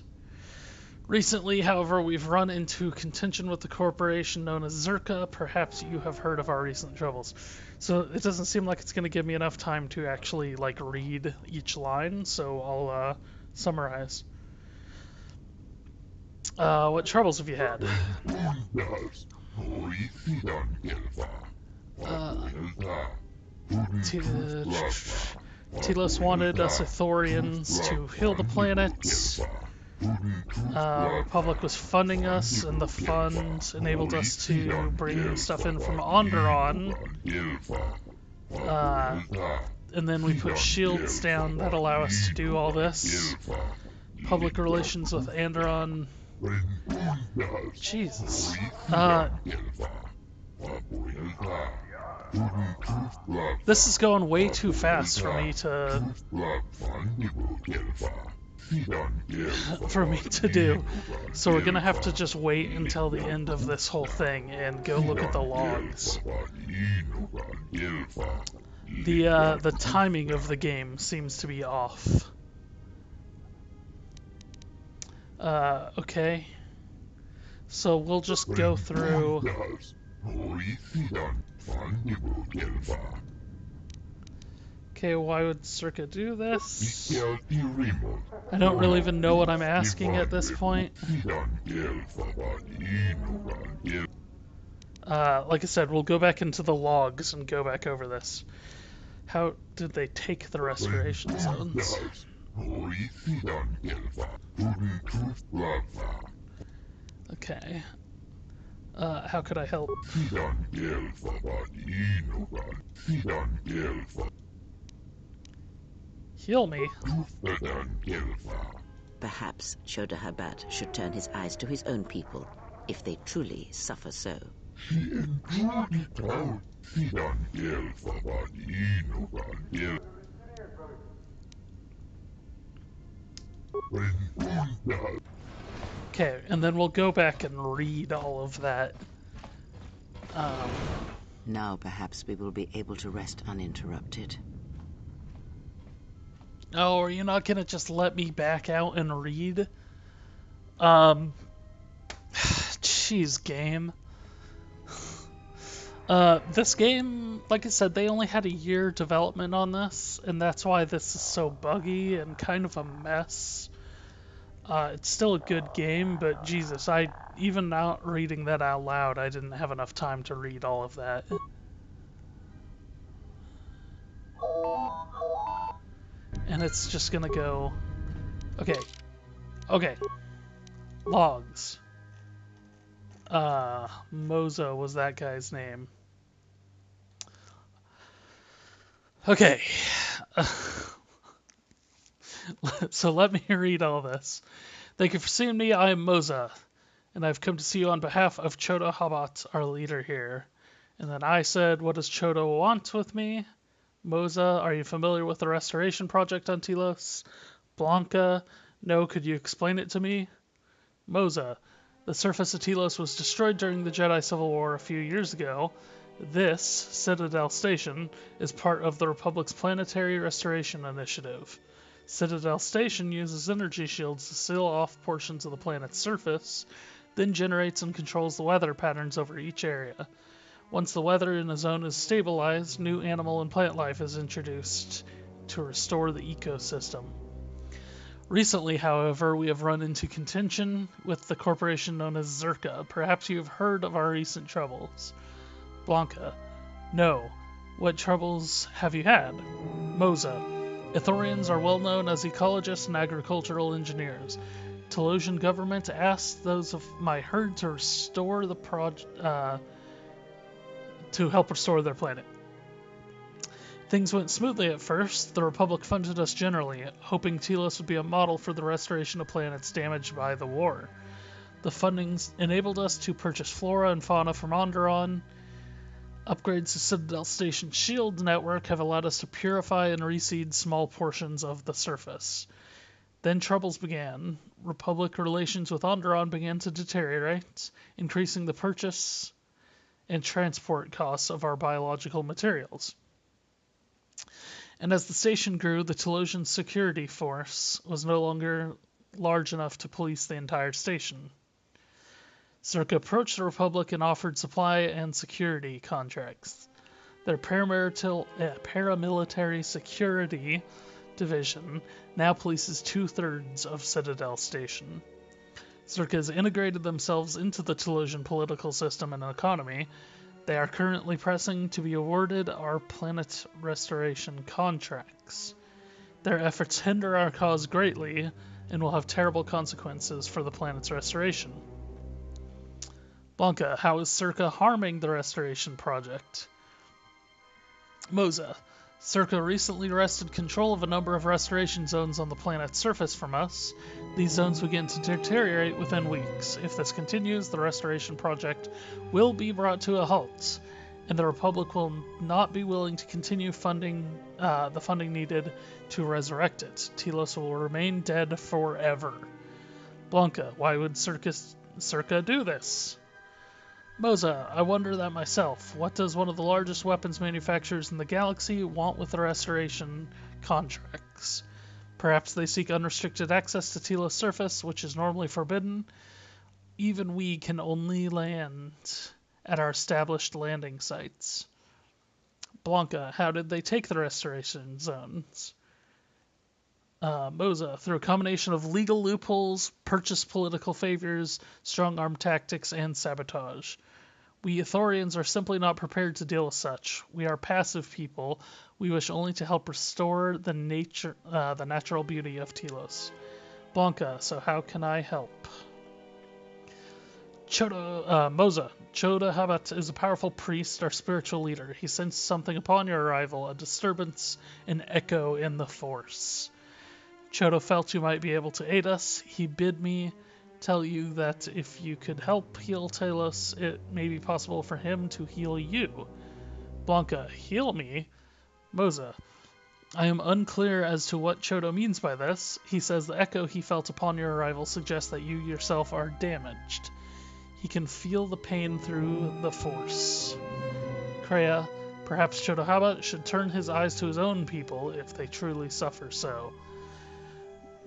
Recently, however, we've run into contention with the corporation known as Zerka. Perhaps you have heard of our recent troubles. So it doesn't seem like it's going to give me enough time to actually, like, read each line, so I'll summarize. What troubles have you had? Telos wanted us Ithorians to heal the planet. Republic was funding us, and the fund enabled us to bring stuff in from Onderon. And then we put shields down that allow us to do all this. Public relations with Onderon. Jesus. This is going way too fast for me to do. So we're gonna have to just wait until the end of this whole thing and go look at the logs. The timing of the game seems to be off. Okay. So we'll just go through. Okay, why would Circa do this? I don't really even know what I'm asking at this point. Like I said, we'll go back into the logs and go back over this. How did they take the restoration zones? Okay. How could I help? Heal me? Perhaps Choda Habat should turn his eyes to his own people, if they truly suffer so. Okay, and then we'll go back and read all of that. Now perhaps we will be able to rest uninterrupted. Oh, are you not gonna just let me back out and read? Jeez, game. This game, like I said, they only had a year development on this, and that's why this is so buggy and kind of a mess. It's still a good game, but Jesus, even not reading that out loud, I didn't have enough time to read all of that. And it's just gonna go... Okay. Logs. Mozo was that guy's name. Okay. So let me read all this. Thank you for seeing me. I am Moza, and I've come to see you on behalf of Choda Habat, our leader here. And then I said, what does Choda want with me? Moza, are you familiar with the restoration project on Telos? Blanca, no, could you explain it to me? Moza, the surface of Telos was destroyed during the Jedi Civil War a few years ago. This, Citadel Station, is part of the Republic's Planetary Restoration Initiative. Citadel Station uses energy shields to seal off portions of the planet's surface, then generates and controls the weather patterns over each area. Once the weather in a zone is stabilized, new animal and plant life is introduced to restore the ecosystem. Recently, however, we have run into contention with the corporation known as Zerka. Perhaps you have heard of our recent troubles. Blanca, no. What troubles have you had? Moza, Ithorians are well known as ecologists and agricultural engineers. Telosian government asked those of my herd to restore the to help restore their planet. Things went smoothly at first. The Republic funded us generally, hoping Telos would be a model for the restoration of planets damaged by the war. The funding enabled us to purchase flora and fauna from Onderon. Upgrades to Citadel Station's shield network have allowed us to purify and reseed small portions of the surface. Then troubles began. Republic relations with Onderon began to deteriorate, increasing the purchase and transport costs of our biological materials. And as the station grew, the Telosian security force was no longer large enough to police the entire station. Zerka approached the Republic and offered supply and security contracts. Their paramilitary security division now polices 2/3 of Citadel Station. Zerka has integrated themselves into the Telosian political system and economy. They are currently pressing to be awarded our planet restoration contracts. Their efforts hinder our cause greatly and will have terrible consequences for the planet's restoration. Blanca, how is Zerka harming the restoration project? Moza, Zerka recently wrested control of a number of restoration zones on the planet's surface from us. These zones begin to deteriorate within weeks. If this continues, the restoration project will be brought to a halt, and the Republic will not be willing to continue funding the funding needed to resurrect it. Telos will remain dead forever. Blanca, why would Zerka do this? Moza, I wonder that myself. What does one of the largest weapons manufacturers in the galaxy want with the restoration contracts? Perhaps they seek unrestricted access to Telos' surface, which is normally forbidden. Even we can only land at our established landing sites. Blanca, how did they take the restoration zones? Moza, through a combination of legal loopholes, purchased political favors, strong-arm tactics, and sabotage. We Ithorians are simply not prepared to deal with such. We are passive people. We wish only to help restore the natural beauty of Telos. Blanca, so how can I help? Moza. Choda Habat is a powerful priest, our spiritual leader. He sensed something upon your arrival, a disturbance, an echo in the Force. Choda felt you might be able to aid us. He bid me tell you that if you could help heal Telos, it may be possible for him to heal you. Blanca, heal me? Moza, I am unclear as to what Chodo means by this. He says the echo he felt upon your arrival suggests that you yourself are damaged. He can feel the pain through the Force. Kreia, perhaps Chodo Habat should turn his eyes to his own people if they truly suffer so.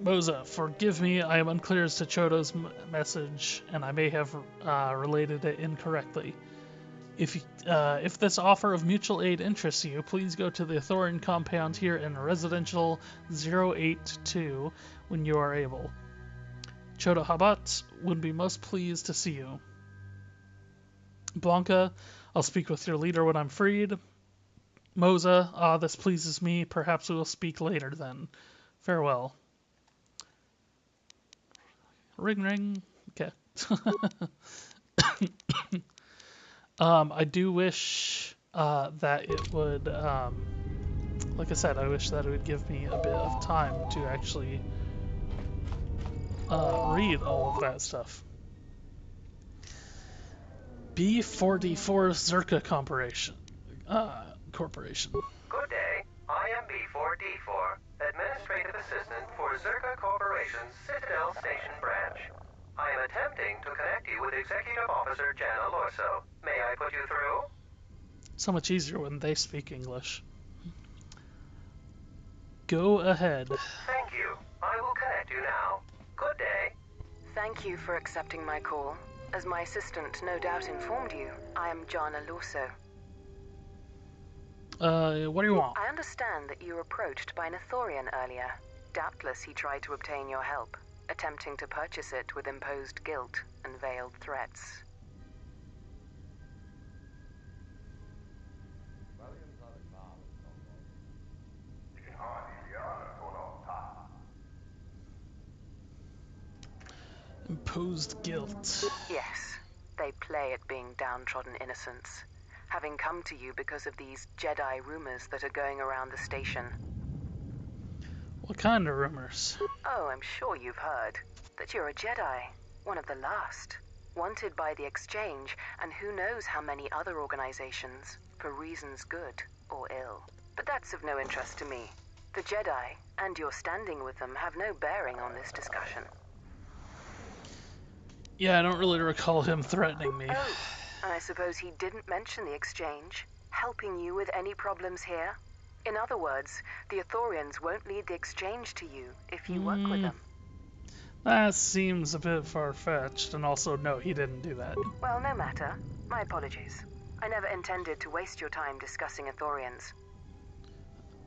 Moza, forgive me, I am unclear as to Chodo's message, and I may have related it incorrectly. If this offer of mutual aid interests you, please go to the Ithorian compound here in Residential 082 when you are able. Chodo Habat would be most pleased to see you. Blanca, I'll speak with your leader when I'm freed. Moza, this pleases me. Perhaps we will speak later then. Farewell. Ring ring. Okay. I do wish that it would, like I said, I wish that it would give me a bit of time to actually read all of that stuff. B44 Zerka Corporation. Good day. I am B4D4, Administrative Assistant for Zerka Corporation's Citadel Station branch. I am attempting to connect you with Executive Officer Jana Lorso. May I put you through? So much easier when they speak English. Go ahead. Thank you. I will connect you now. Good day. Thank you for accepting my call. As my assistant no doubt informed you, I am Jana Lorso. What do you want? I understand that you were approached by an Ithorian earlier. Doubtless he tried to obtain your help, attempting to purchase it with imposed guilt and veiled threats. Imposed guilt. Yes, they play at being downtrodden innocents, having come to you because of these Jedi rumors that are going around the station. What kind of rumors? Oh, I'm sure you've heard that you're a Jedi, one of the last, wanted by the Exchange and who knows how many other organizations, for reasons good or ill. But that's of no interest to me. The Jedi, and your standing with them, have no bearing on this discussion. Yeah, I don't really recall him threatening me. Oh, and I suppose he didn't mention the Exchange, helping you with any problems here? In other words, the Ithorians won't lead the Exchange to you if you work with them. That seems a bit far-fetched, and also, no, he didn't do that. Well, no matter. My apologies. I never intended to waste your time discussing Ithorians.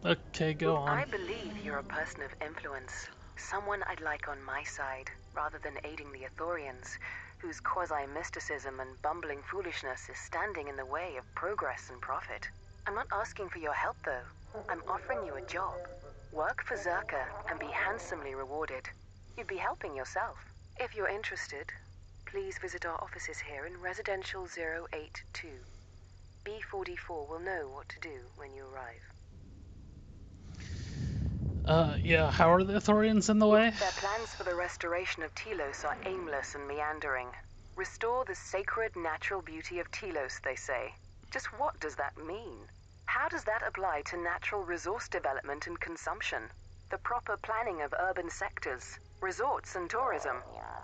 Okay, go on. I believe you're a person of influence. Someone I'd like on my side, rather than aiding the Ithorians, whose quasi-mysticism and bumbling foolishness is standing in the way of progress and profit. I'm not asking for your help, though. I'm offering you a job. Work for Zerka and be handsomely rewarded. You'd be helping yourself. If you're interested, please visit our offices here in Residential 082. B44 will know what to do when you arrive. Yeah, how are the Ithorians in the way? Their plans for the restoration of Telos are aimless and meandering. Restore the sacred natural beauty of Telos, they say. Just what does that mean? How does that apply to natural resource development and consumption? The proper planning of urban sectors, resorts and tourism?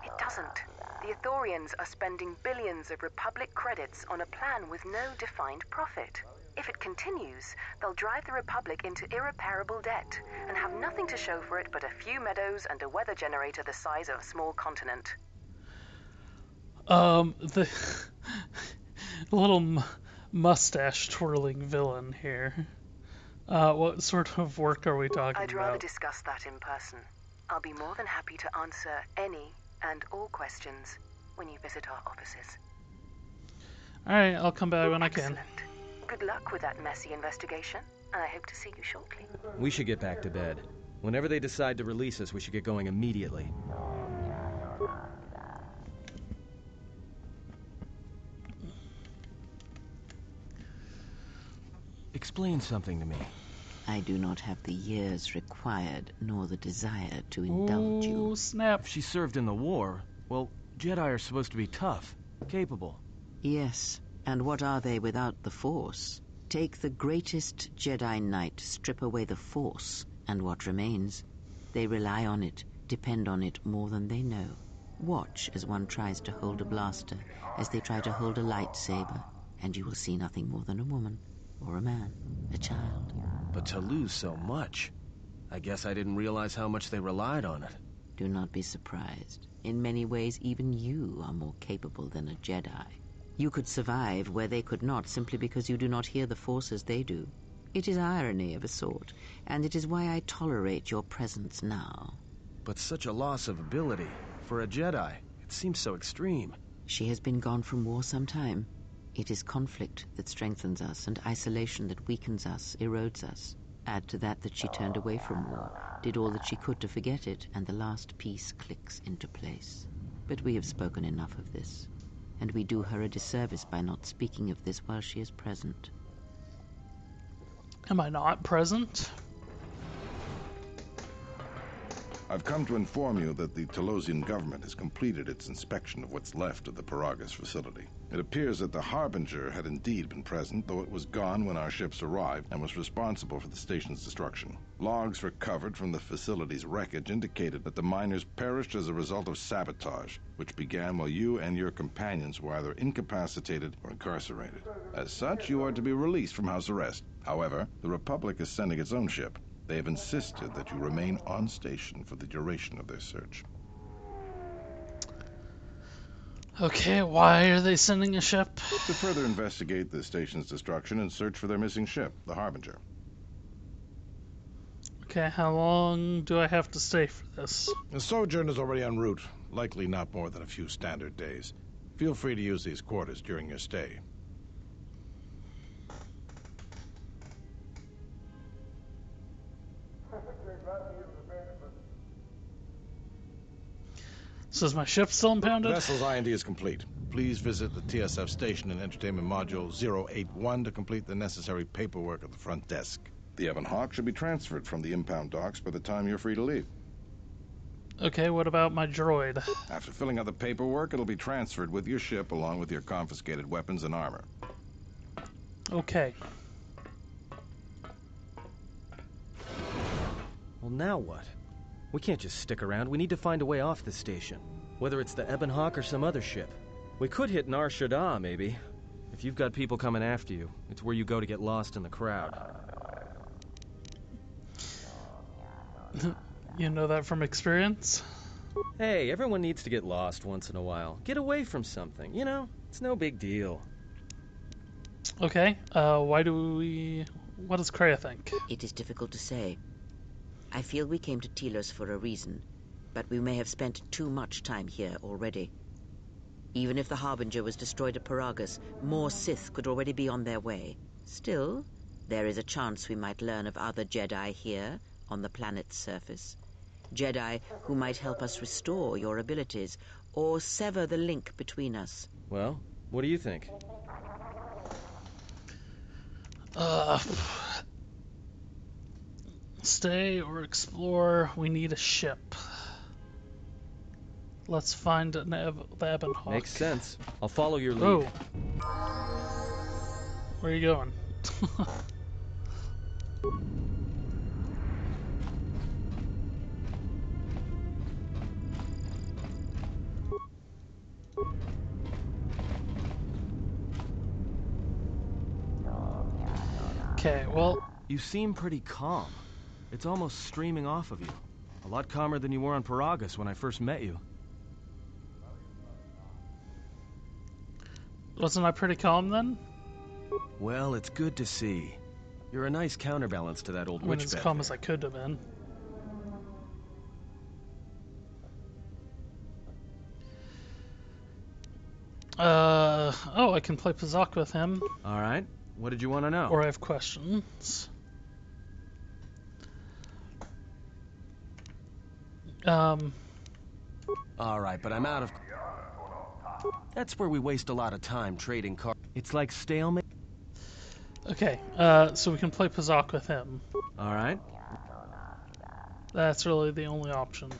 It doesn't. The Ithorians are spending billions of Republic credits on a plan with no defined profit. If it continues, they'll drive the Republic into irreparable debt and have nothing to show for it but a few meadows and a weather generator the size of a small continent. The little mustache twirling villain here. What sort of work are we talking I'd rather about? discuss that in person. I'll be more than happy to answer any and all questions when you visit our offices. Alright, I'll come back when I can. Excellent. Good luck with that messy investigation, and I hope to see you shortly. We should get back to bed. Whenever they decide to release us, we should get going immediately. Explain something to me. I do not have the years required, nor the desire to indulge you. Ooh, snap. If she served in the war, well, Jedi are supposed to be tough, capable. Yes, and what are they without the Force? Take the greatest Jedi Knight, strip away the Force, and what remains? They rely on it, depend on it more than they know. Watch as one tries to hold a blaster, as they try to hold a lightsaber, and you will see nothing more than a woman, or a man, a child. But to lose so much, I guess I didn't realize how much they relied on it. Do not be surprised. In many ways, even you are more capable than a Jedi. You could survive where they could not simply because you do not hear the Force as they do. It is irony of a sort, and it is why I tolerate your presence now. But such a loss of ability, for a Jedi, it seems so extreme. She has been gone from war some time. It is conflict that strengthens us, and isolation that weakens us, erodes us. Add to that she turned away from war, did all that she could to forget it, and the last piece clicks into place. But we have spoken enough of this, and we do her a disservice by not speaking of this while she is present. Am I not present? I've come to inform you that the Telosian government has completed its inspection of what's left of the Paragus facility. It appears that the Harbinger had indeed been present, though it was gone when our ships arrived and was responsible for the station's destruction. Logs recovered from the facility's wreckage indicated that the miners perished as a result of sabotage, which began while you and your companions were either incapacitated or incarcerated. As such, you are to be released from house arrest. However, the Republic is sending its own ship. They have insisted that you remain on station for the duration of their search. Okay, why are they sending a ship? To further investigate the station's destruction and search for their missing ship, the Harbinger. Okay, how long do I have to stay for this? The sojourn is already en route, likely not more than a few standard days. Feel free to use these quarters during your stay. So is my ship still impounded? The vessel's IND is complete. Please visit the TSF station and entertainment module 081 to complete the necessary paperwork at the front desk. The Ebon Hawk should be transferred from the impound docks by the time you're free to leave. Okay, what about my droid? After filling out the paperwork, it'll be transferred with your ship along with your confiscated weapons and armor. Okay. Well, now what? We can't just stick around. We need to find a way off this station. Whether it's the Ebon Hawk or some other ship. We could hit Nar Shaddaa, maybe. If you've got people coming after you, it's where you go to get lost in the crowd. You know that from experience? Hey, everyone needs to get lost once in a while. Get away from something, you know? It's no big deal. Okay, what does Kreia think? It is difficult to say. I feel we came to Telos for a reason, but we may have spent too much time here already. Even if the Harbinger was destroyed at Paragus, more Sith could already be on their way. Still, there is a chance we might learn of other Jedi here, on the planet's surface. Jedi who might help us restore your abilities, or sever the link between us. Well, what do you think? Stay or explore, we need a ship. Let's find the Ebon Hawk. Makes sense. I'll follow your lead. Whoa. Where are you going? Okay, well... You seem pretty calm. It's almost streaming off of you. A lot calmer than you were on Paragus when I first met you. Wasn't I pretty calm then? Well, it's good to see. You're a nice counterbalance to that old witch as back calm there. as I could have been. Oh, I can play Pazak with him. Alright, what did you want to know? Or I have questions. Alright, but I'm out of... That's where we waste a lot of time trading cards. It's like stalemate. Okay, so we can play Pazak with him. Alright. That's really the only option.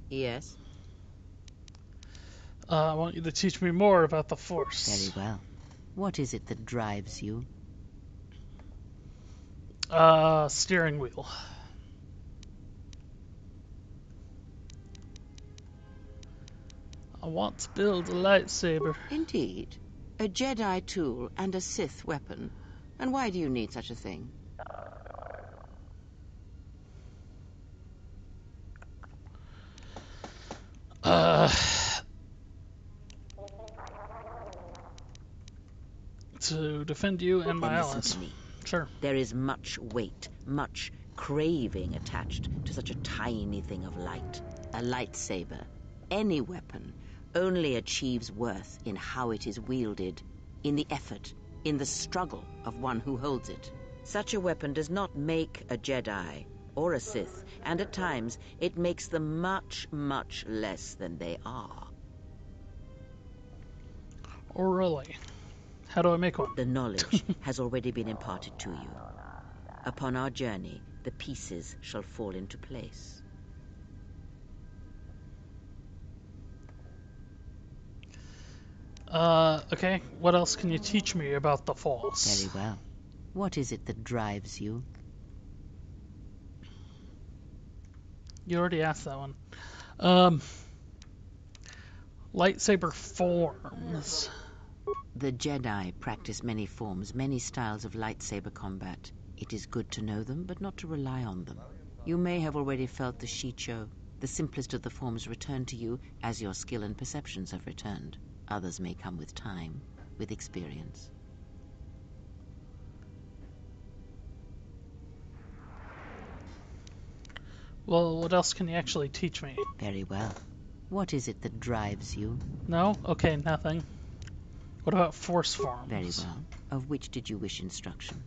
Yes? I want you to teach me more about the Force. Very well. What is it that drives you? Steering wheel. I want to build a lightsaber. Indeed. A Jedi tool and a Sith weapon. And why do you need such a thing? To defend you and my Then listen allies. to me. Sure. There is much weight, much craving attached to such a tiny thing of light. A lightsaber, any weapon, only achieves worth in how it is wielded, in the effort, in the struggle of one who holds it. Such a weapon does not make a Jedi or a Sith, and at times it makes them much, much less than they are. Oh, really? How do I make one? The knowledge has already been imparted to you. Upon our journey, the pieces shall fall into place. Okay. What else can you teach me about the Force? Very well. What is it that drives you? You already asked that one. Lightsaber forms. The Jedi practice many forms, many styles of lightsaber combat. It is good to know them, but not to rely on them. You may have already felt the Shicho. The simplest of the forms return to you as your skill and perceptions have returned. Others may come with time, with experience. Well, what else can you actually teach me? Very well. What is it that drives you? No? Okay, nothing. What about Force forms? Very well. Of which did you wish instruction?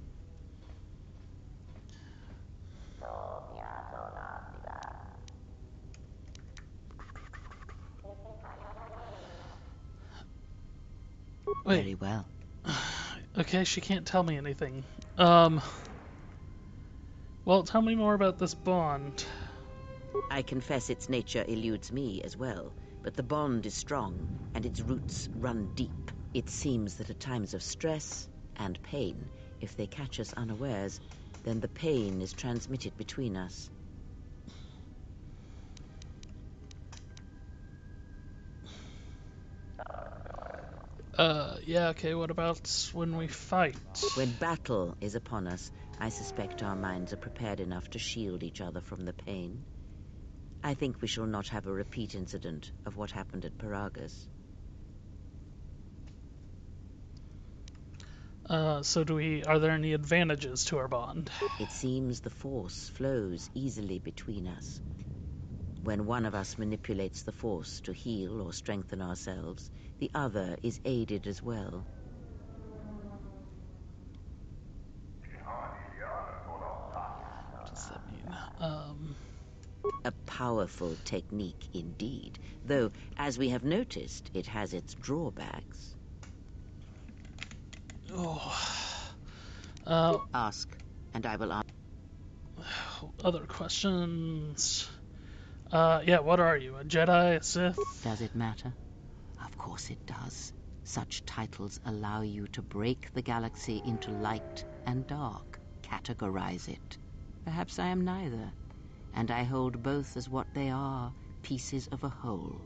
Wait. Very well. Okay, she can't tell me anything. Well, tell me more about this bond. I confess its nature eludes me as well, but the bond is strong, and its roots run deep. It seems that at times of stress and pain, if they catch us unawares, then the pain is transmitted between us. Yeah, okay, what about when we fight? When battle is upon us, I suspect our minds are prepared enough to shield each other from the pain. I think we shall not have a repeat incident of what happened at Paragus. So are there any advantages to our bond? It seems the Force flows easily between us. When one of us manipulates the Force to heal or strengthen ourselves, the other is aided as well. What does that mean? A powerful technique indeed, though, as we have noticed, it has its drawbacks. Ask, and I will answer. Other questions? Yeah, what are you? A Jedi? A Sith? Does it matter? Of course it does. Such titles allow you to break the galaxy into light and dark, categorize it. Perhaps I am neither, and I hold both as what they are, pieces of a whole.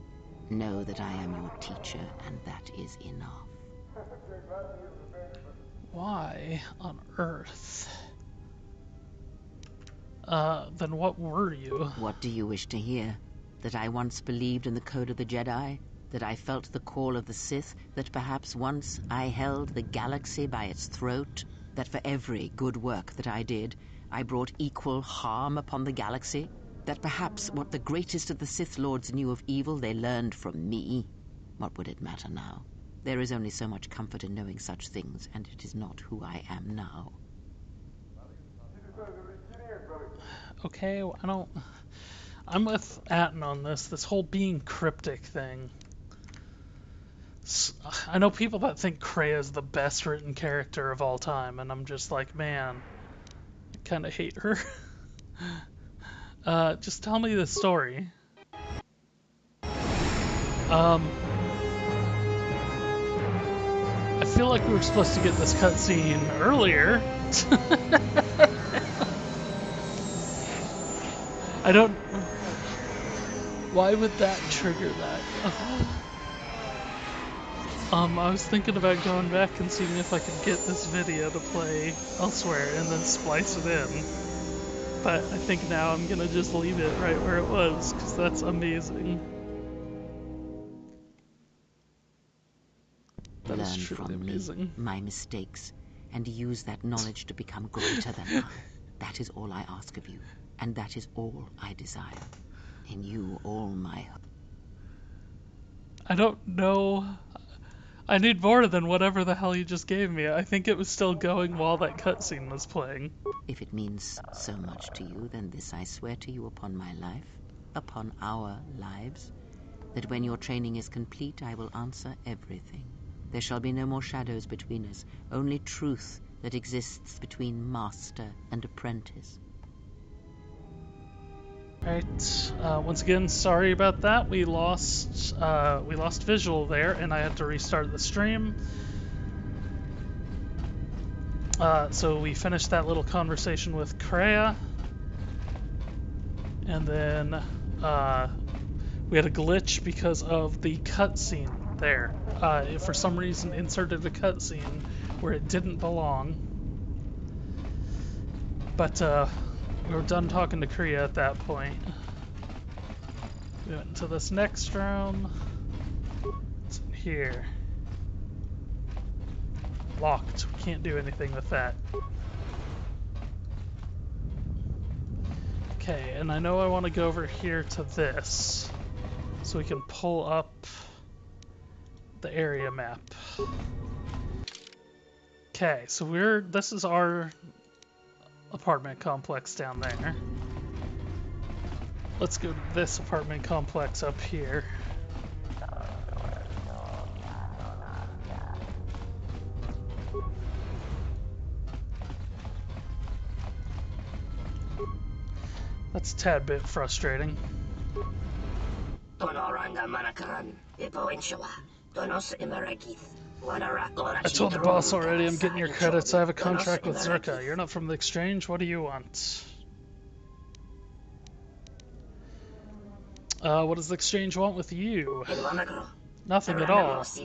Know that I am your teacher, and that is enough. Why on Earth? Then what were you? What do you wish to hear? That I once believed in the code of the Jedi? That I felt the call of the Sith? That perhaps once I held the galaxy by its throat? That for every good work that I did, I brought equal harm upon the galaxy? That perhaps what the greatest of the Sith Lords knew of evil they learned from me. What would it matter now? There is only so much comfort in knowing such things, and it is not who I am now. Okay, I'm with Atten on this whole being cryptic thing. I know people that think Kreia is the best written character of all time, and I'm just like, man, I kind of hate her. Just tell me the story. I feel like we were supposed to get this cutscene earlier. I don't... Why would that trigger that? I was thinking about going back and seeing if I could get this video to play elsewhere and then splice it in. But I think now I'm gonna just leave it right where it was, because that's amazing. That is truly amazing. My mistakes, and use that knowledge to become greater than I. That is all I ask of you, and that is all I desire. In you, all my hope. I don't know. I need more than whatever the hell you just gave me. I think it was still going while that cutscene was playing. If it means so much to you, then this I swear to you upon my life, upon our lives, that when your training is complete, I will answer everything. There shall be no more shadows between us, only truth that exists between master and apprentice. Right. Once again, sorry about that. We lost visual there, and I had to restart the stream. So we finished that little conversation with Kreia, and then we had a glitch because of the cutscene there. It for some reason inserted a cutscene where it didn't belong. But we were done talking to Kreia at that point. We went into this next room. What's in here? Locked. We can't do anything with that. Okay, and I know I want to go over here to this, so we can pull up the area map. Okay, so this is our apartment complex down there. Let's go to this apartment complex up here. That's a tad bit frustrating. I told the boss already I'm getting your credits. I have a contract with Zerka. You're not from the exchange. What do you want? What does the exchange want with you? Nothing at all. Do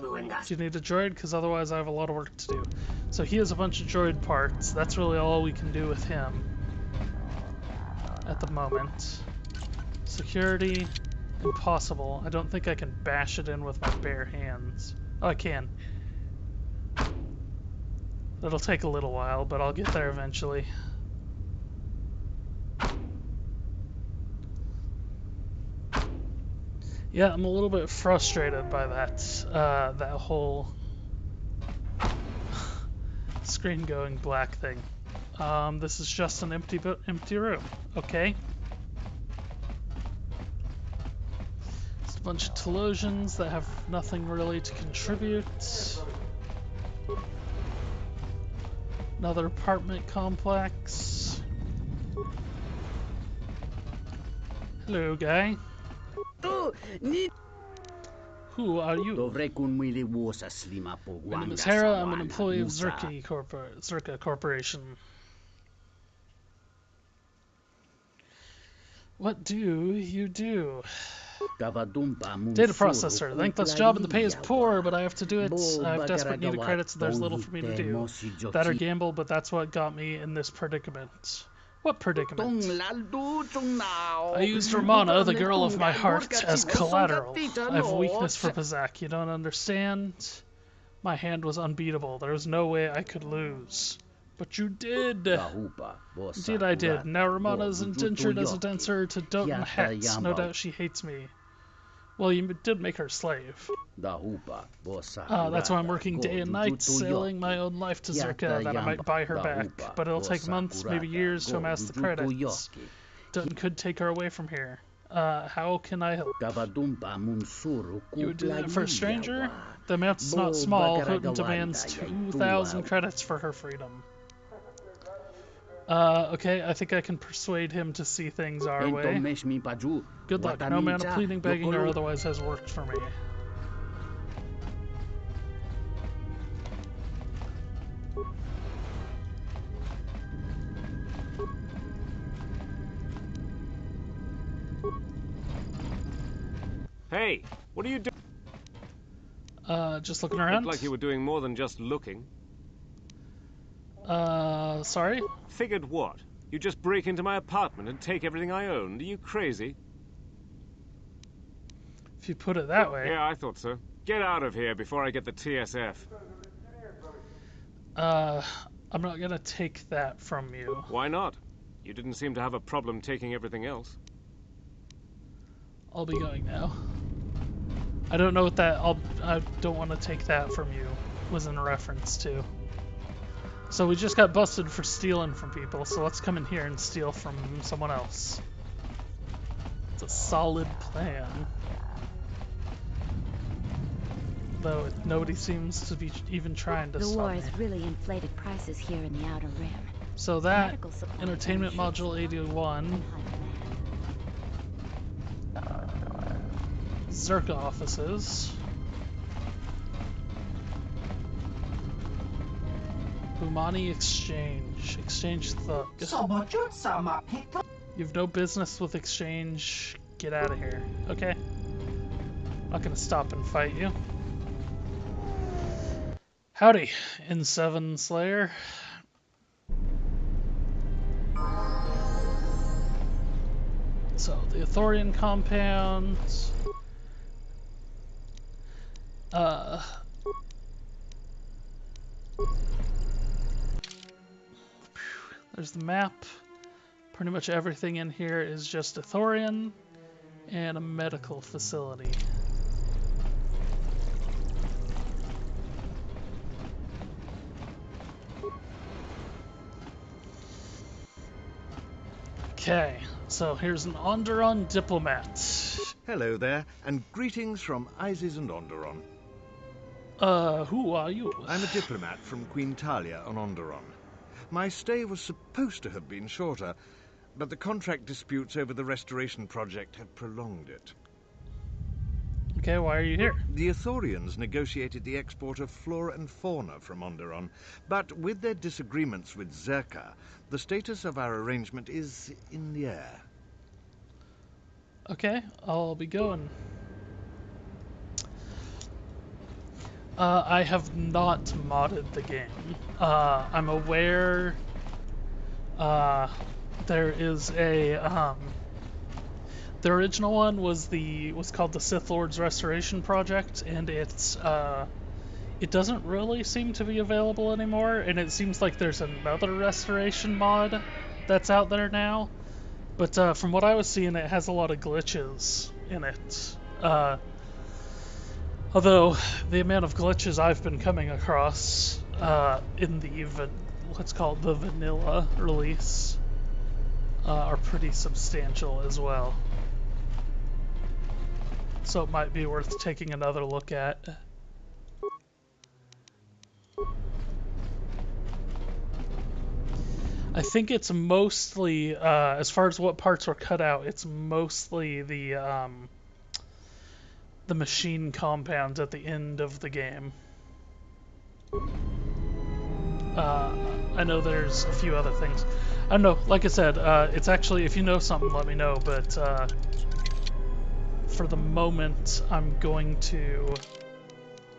you need a droid? Because otherwise I have a lot of work to do. So he has a bunch of droid parts. That's really all we can do with him at the moment. Security, impossible. I don't think I can bash it in with my bare hands. Oh, I can. It'll take a little while, but I'll get there eventually. Yeah, I'm a little bit frustrated by that, that whole screen going black thing. This is just an empty room. Okay. Just a bunch of Telosians that have nothing really to contribute. Another apartment complex. Hello, guy. Who are you? My name is Hera. I'm an employee of Zerka Corporation. What do you do? Data processor. Thankless job and the pay is poor, but I have to do it. I have desperate need of credits and there's little for me to do. That or gamble, but that's what got me in this predicament. What predicament? I used Romana, the girl of my heart, as collateral. I have a weakness for Pazak. You don't understand? My hand was unbeatable. There was no way I could lose. But you did. Indeed I did. Now Romana is indentured as a dancer to Doten Hex. No doubt she hates me. Well, you did make her a slave. That's why I'm working day and night, sailing my own life to Zerka, that I might buy her back. But it'll take months, maybe years, to amass the credits. Doten could take her away from here. How can I help? You would do that for a stranger? The amount's not small. Houghton demands 2,000 credits for her freedom. Okay, I think I can persuade him to see things our way. Good luck. No amount of pleading, begging, or otherwise has worked for me. Hey, what are you doing? Just looking around. Looked like you were doing more than just looking. Sorry? Figured what? You just break into my apartment and take everything I owned? Are you crazy? If you put it that way. Yeah, I thought so. Get out of here before I get the TSF. I'm not gonna take that from you. Why not? You didn't seem to have a problem taking everything else. I'll be going now. I don't know what that I don't want to take that from you was in reference to. So we just got busted for stealing from people, so let's come in here and steal from someone else. It's a solid plan. Though nobody seems to be even trying to stop me. The war has really inflated prices here in the Outer Rim. So that, Entertainment Module 81, Zerka offices, Umani Exchange, Exchange Thug. You've no business with Exchange, get out of here, okay? Not gonna stop and fight you. Howdy, N7 Slayer. So, the Ithorian compound. There's the map. Pretty much everything in here is just Ithorian and a medical facility. Okay, so here's an Onderon diplomat. Hello there, and greetings from Isis and Onderon. Who are you? I'm a diplomat from Queen Talia on Onderon. My stay was supposed to have been shorter, but the contract disputes over the restoration project have prolonged it. Okay, why are you here? The Ithorians negotiated the export of flora and fauna from Onderon, but with their disagreements with Zerka, the status of our arrangement is in the air. Okay, I'll be going. I have not modded the game. I'm aware there is a the original one was called the Sith Lord's Restoration Project, and it doesn't really seem to be available anymore, and it seems like there's another restoration mod that's out there now. But from what I was seeing, it has a lot of glitches in it. Although the amount of glitches I've been coming across in the let's call it the vanilla release are pretty substantial as well. So it might be worth taking another look at. I think it's mostly, as far as what parts were cut out, it's mostly the machine compound at the end of the game. I know there's a few other things. I don't know, like I said, it's actually, if you know something, let me know, but for the moment, I'm going to...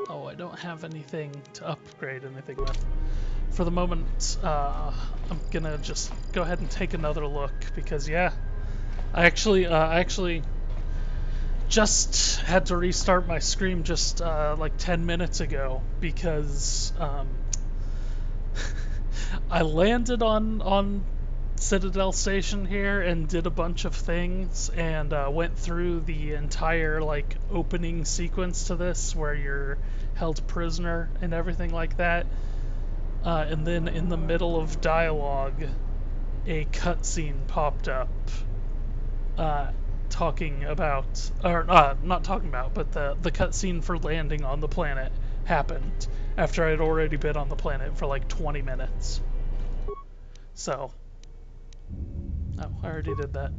Oh, I don't have anything to upgrade anything with. For the moment, I'm gonna just go ahead and take another look, because yeah, I actually just had to restart my stream just like 10 minutes ago, because I landed on Citadel Station here and did a bunch of things and went through the entire like opening sequence to this where you're held prisoner and everything like that. And then in the middle of dialogue, a cutscene popped up talking about, or not talking about, but the cutscene for landing on the planet happened after I'd already been on the planet for like 20 minutes. So, oh, I already did that.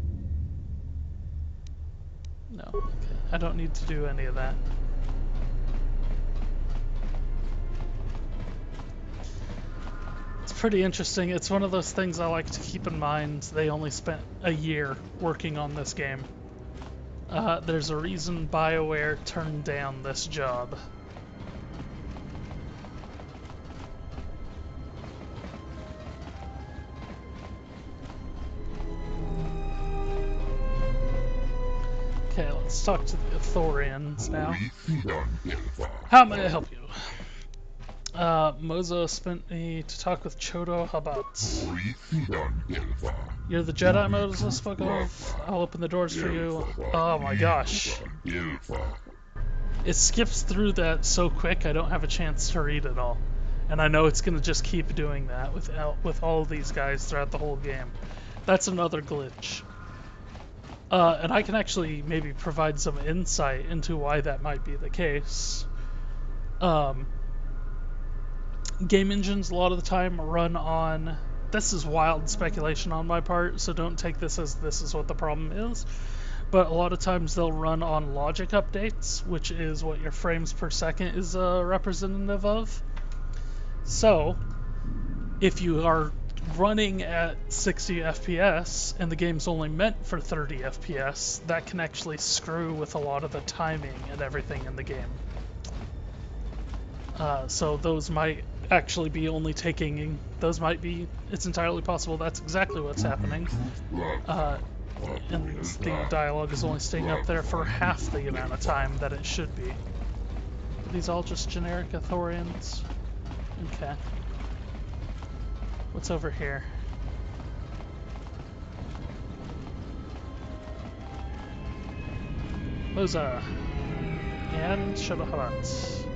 No, okay. I don't need to do any of that. It's pretty interesting. It's one of those things I like to keep in mind. They only spent a year working on this game. There's a reason BioWare turned down this job. Okay, let's talk to the Thorians now. How may I help you? Mozo spent me to talk with Chodo Habat. You're the Jedi Mozo spoke of? I'll open the doors for you. Oh my gosh. It skips through that so quick I don't have a chance to read it all. And I know it's going to just keep doing that with all of these guys throughout the whole game. That's another glitch. And I can actually maybe provide some insight into why that might be the case. Game engines a lot of the time run on, this is wild speculation on my part, so don't take this as this is what the problem is, but a lot of times they'll run on logic updates, which is what your frames per second is representative of. So, if you are running at 60 FPS and the game's only meant for 30 FPS, that can actually screw with a lot of the timing and everything in the game. So those might actually be only taking, it's entirely possible that's exactly what's happening. And the dialogue is only staying up there for half the amount of time that it should be. Are these all just generic Athorians? Okay. What's over here? Moza. And Shadahat.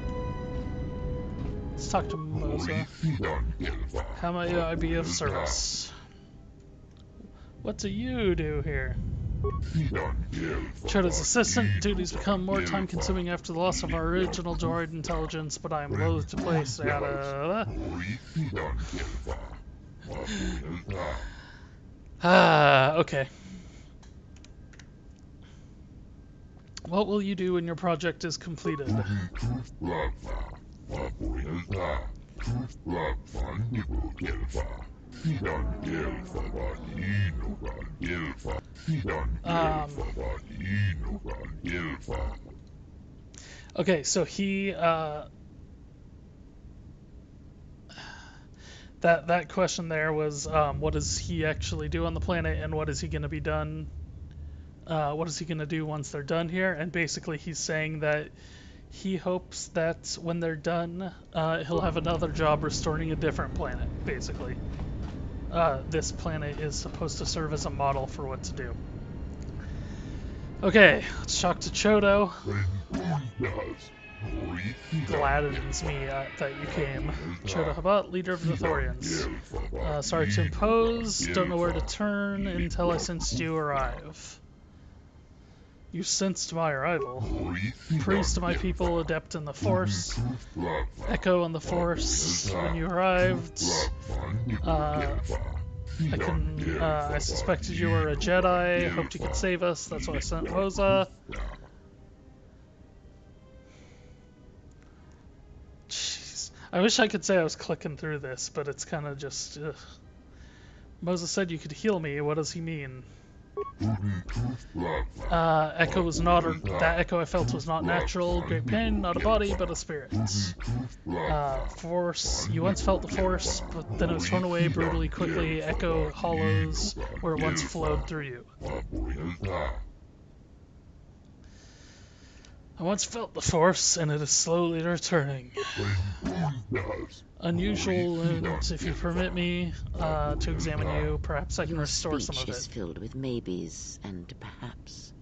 Let's talk to Moza. How may I be of service? What do you do here? Chodo's assistant. Duties become more time-consuming after the loss of our original droid intelligence, but I am loath to place out okay. What will you do when your project is completed? Okay, so he, that question there was, what does he actually do on the planet, and what is he going to be done? What is he going to do once they're done here? And basically he's saying that he hopes that when they're done, he'll have another job restoring a different planet, basically. This planet is supposed to serve as a model for what to do. Okay, let's talk to Chodo. Gladdens me that you came. Chodo Habat, leader of the Thorians. Sorry to impose, don't know where to turn until I sensed you arrive. You sensed my arrival. Priest of my people, adept in the Force. Echo on the Force when you arrived. I suspected you were a Jedi, hoped you could save us, that's why I sent Moza. Jeez. I wish I could say I was clicking through this, but it's kind of just... Moza said you could heal me, what does he mean? Echo was not, that echo I felt was not natural. Great pain, not a body, but a spirit. Force, you once felt the Force, but then it was thrown away brutally quickly. Echo hollows where it once flowed through you. I once felt the Force, and it is slowly returning. Unusual, and if you permit me to examine you, perhaps I can restore some of Your speech is it. filled with maybes and perhaps.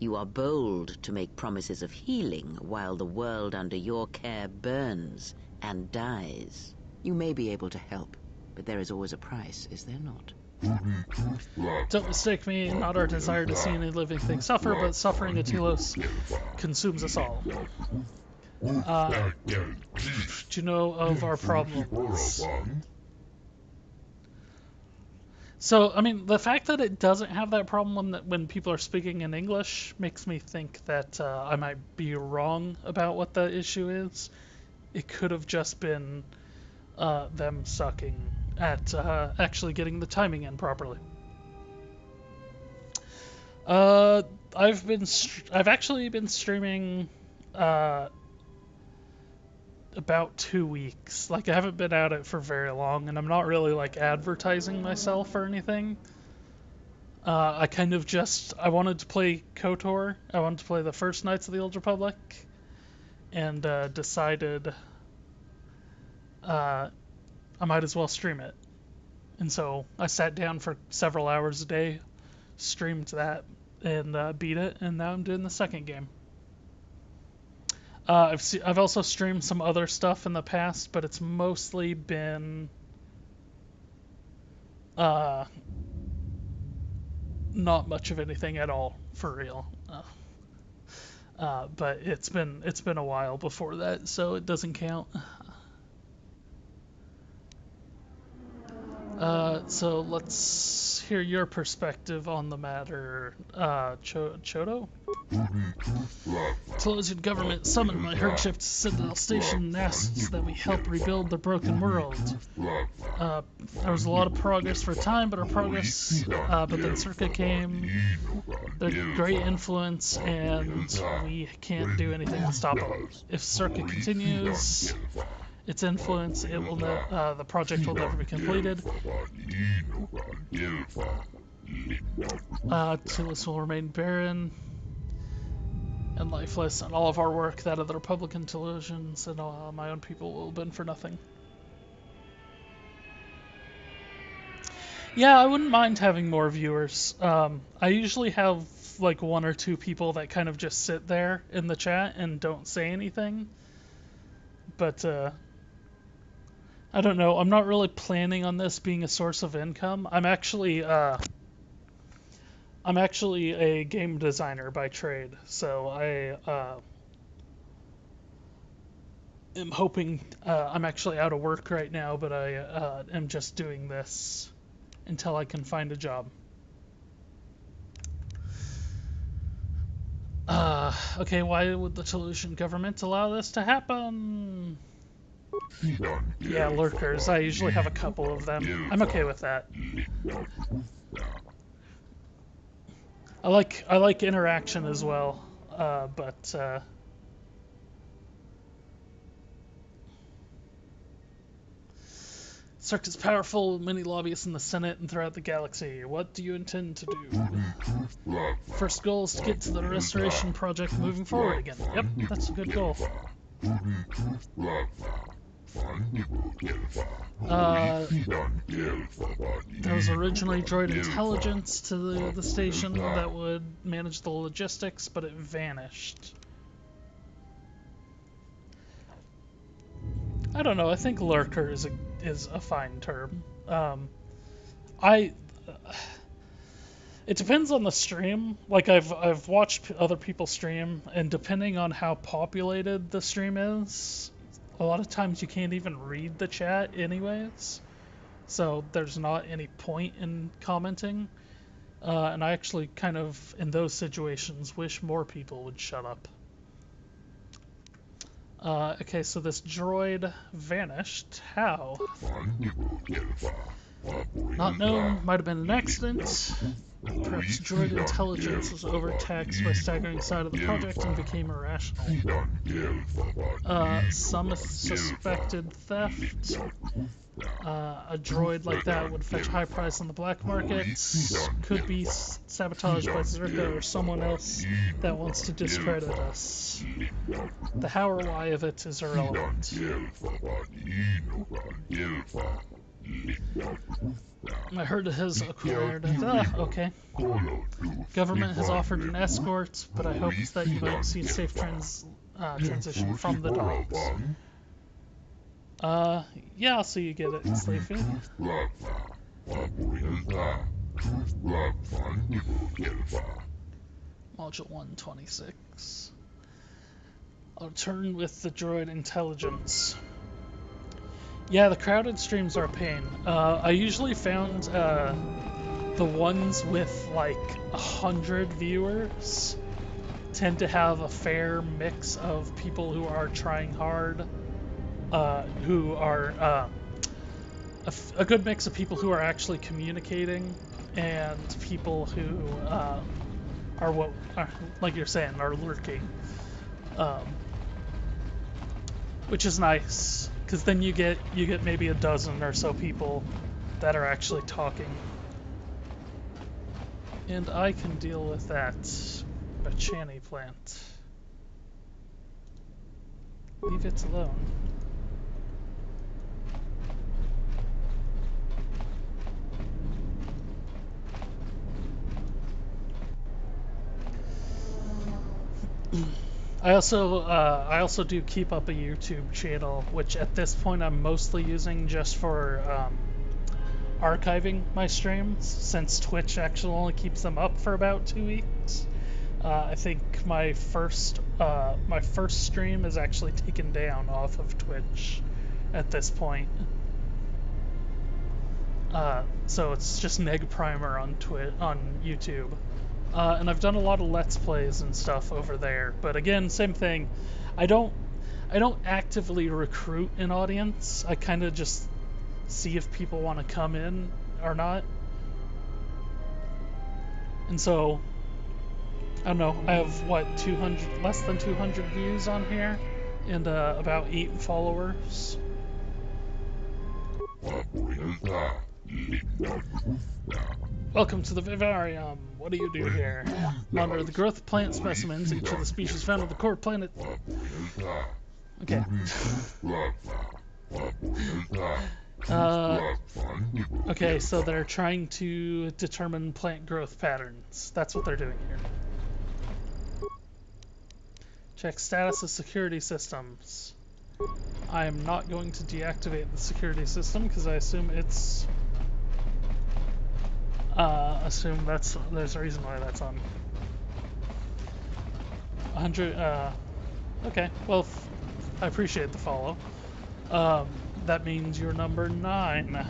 You are bold to make promises of healing while the world under your care burns and dies. You may be able to help, but there is always a price, is there not? Don't mistake me, not our desire to see any living thing suffer, but suffering at Telos consumes us all. Do you know of our problems? So, I mean, the fact that it doesn't have that problem when people are speaking in English makes me think that I might be wrong about what the issue is. It could have just been them sucking at actually getting the timing in properly. I've actually been streaming about 2 weeks. Like, I haven't been at it for very long, and I'm not really like advertising myself or anything. I kind of I wanted to play KOTOR. I wanted to play the first Knights of the Old Republic, and decided I might as well stream it. And so I sat down for several hours a day, streamed that, and beat it, and now I'm doing the second game. I've also streamed some other stuff in the past, but it's mostly been not much of anything at all, for real. But it's been a while before that, so it doesn't count. So let's hear your perspective on the matter, Chodo? Telosian government summoned my herdship to Citadel Station and asked that we help rebuild the broken world. There was a lot of progress for a time, but then Circa came. They're great influence, and we can't do anything to stop them. If Circa continues its influence, the project will never be completed. Telos will remain barren and lifeless, and all of our work, that of the Republican Telosians and my own people, will have been for nothing. Yeah, I wouldn't mind having more viewers. I usually have like 1 or 2 people that kind of just sit there in the chat and don't say anything. But I don't know. I'm not really planning on this being a source of income. I'm actually a game designer by trade, so I am hoping. I'm actually out of work right now, but I am just doing this until I can find a job. Okay, why would the Telosian government allow this to happen? Yeah, lurkers. I usually have a couple of them. I'm okay with that. I like interaction as well, but Circu's powerful, many lobbyists in the Senate and throughout the galaxy. What do you intend to do? First goal is to get to the restoration project moving forward again. Yep, that's a good goal. There was originally droid intelligence to the station that would manage the logistics, but it vanished. I don't know. I think lurker is a fine term. It depends on the stream. Like I've watched other people stream, and depending on how populated the stream is, a lot of times you can't even read the chat anyways. So there's not any point in commenting. And I actually kind of, in those situations, wish more people would shut up. Okay, so this droid vanished. How? Not known. Might have been an accident. Perhaps droid intelligence was overtaxed by staggering side of the project and became irrational. Some suspected theft. A droid like that would fetch a high price on the black market, could be sabotaged by Zerka or someone else that wants to discredit us. The how or why of it is irrelevant. I heard it has acquired okay. Government has offered an escort, but I hope that you might see safe transition from the dogs. Yeah, I'll see you get it, Slavey. Module 126. I'll turn with the droid intelligence. Yeah, the crowded streams are a pain. I usually found the ones with like 100 viewers tend to have a fair mix of people who are trying hard, who are a good mix of people who are actually communicating, and people who are what, like you're saying, are lurking, which is nice, because then you get maybe a dozen or so people that are actually talking, and I can deal with that. Bachani plant. Leave it alone. I also do keep up a YouTube channel, which at this point I'm mostly using just for archiving my streams, since Twitch actually only keeps them up for about 2 weeks. I think my first stream is actually taken down off of Twitch at this point. So it's just NegPrimer on YouTube. And I've done a lot of Let's Plays and stuff over there, but again, same thing. I don't actively recruit an audience. I kind of just see if people want to come in or not. And so, I don't know, I have, what, less than 200 views on here, and about 8 followers. Welcome to the vivarium. What do you do here? Monitor the growth of plant specimens, each of the species found on the core planet. Okay. Okay, so they're trying to determine plant growth patterns. That's what they're doing here. Check status of security systems. I am not going to deactivate the security system because I assume it's... there's a reason why that's on. 100, okay, well, I appreciate the follow. That means you're number 9.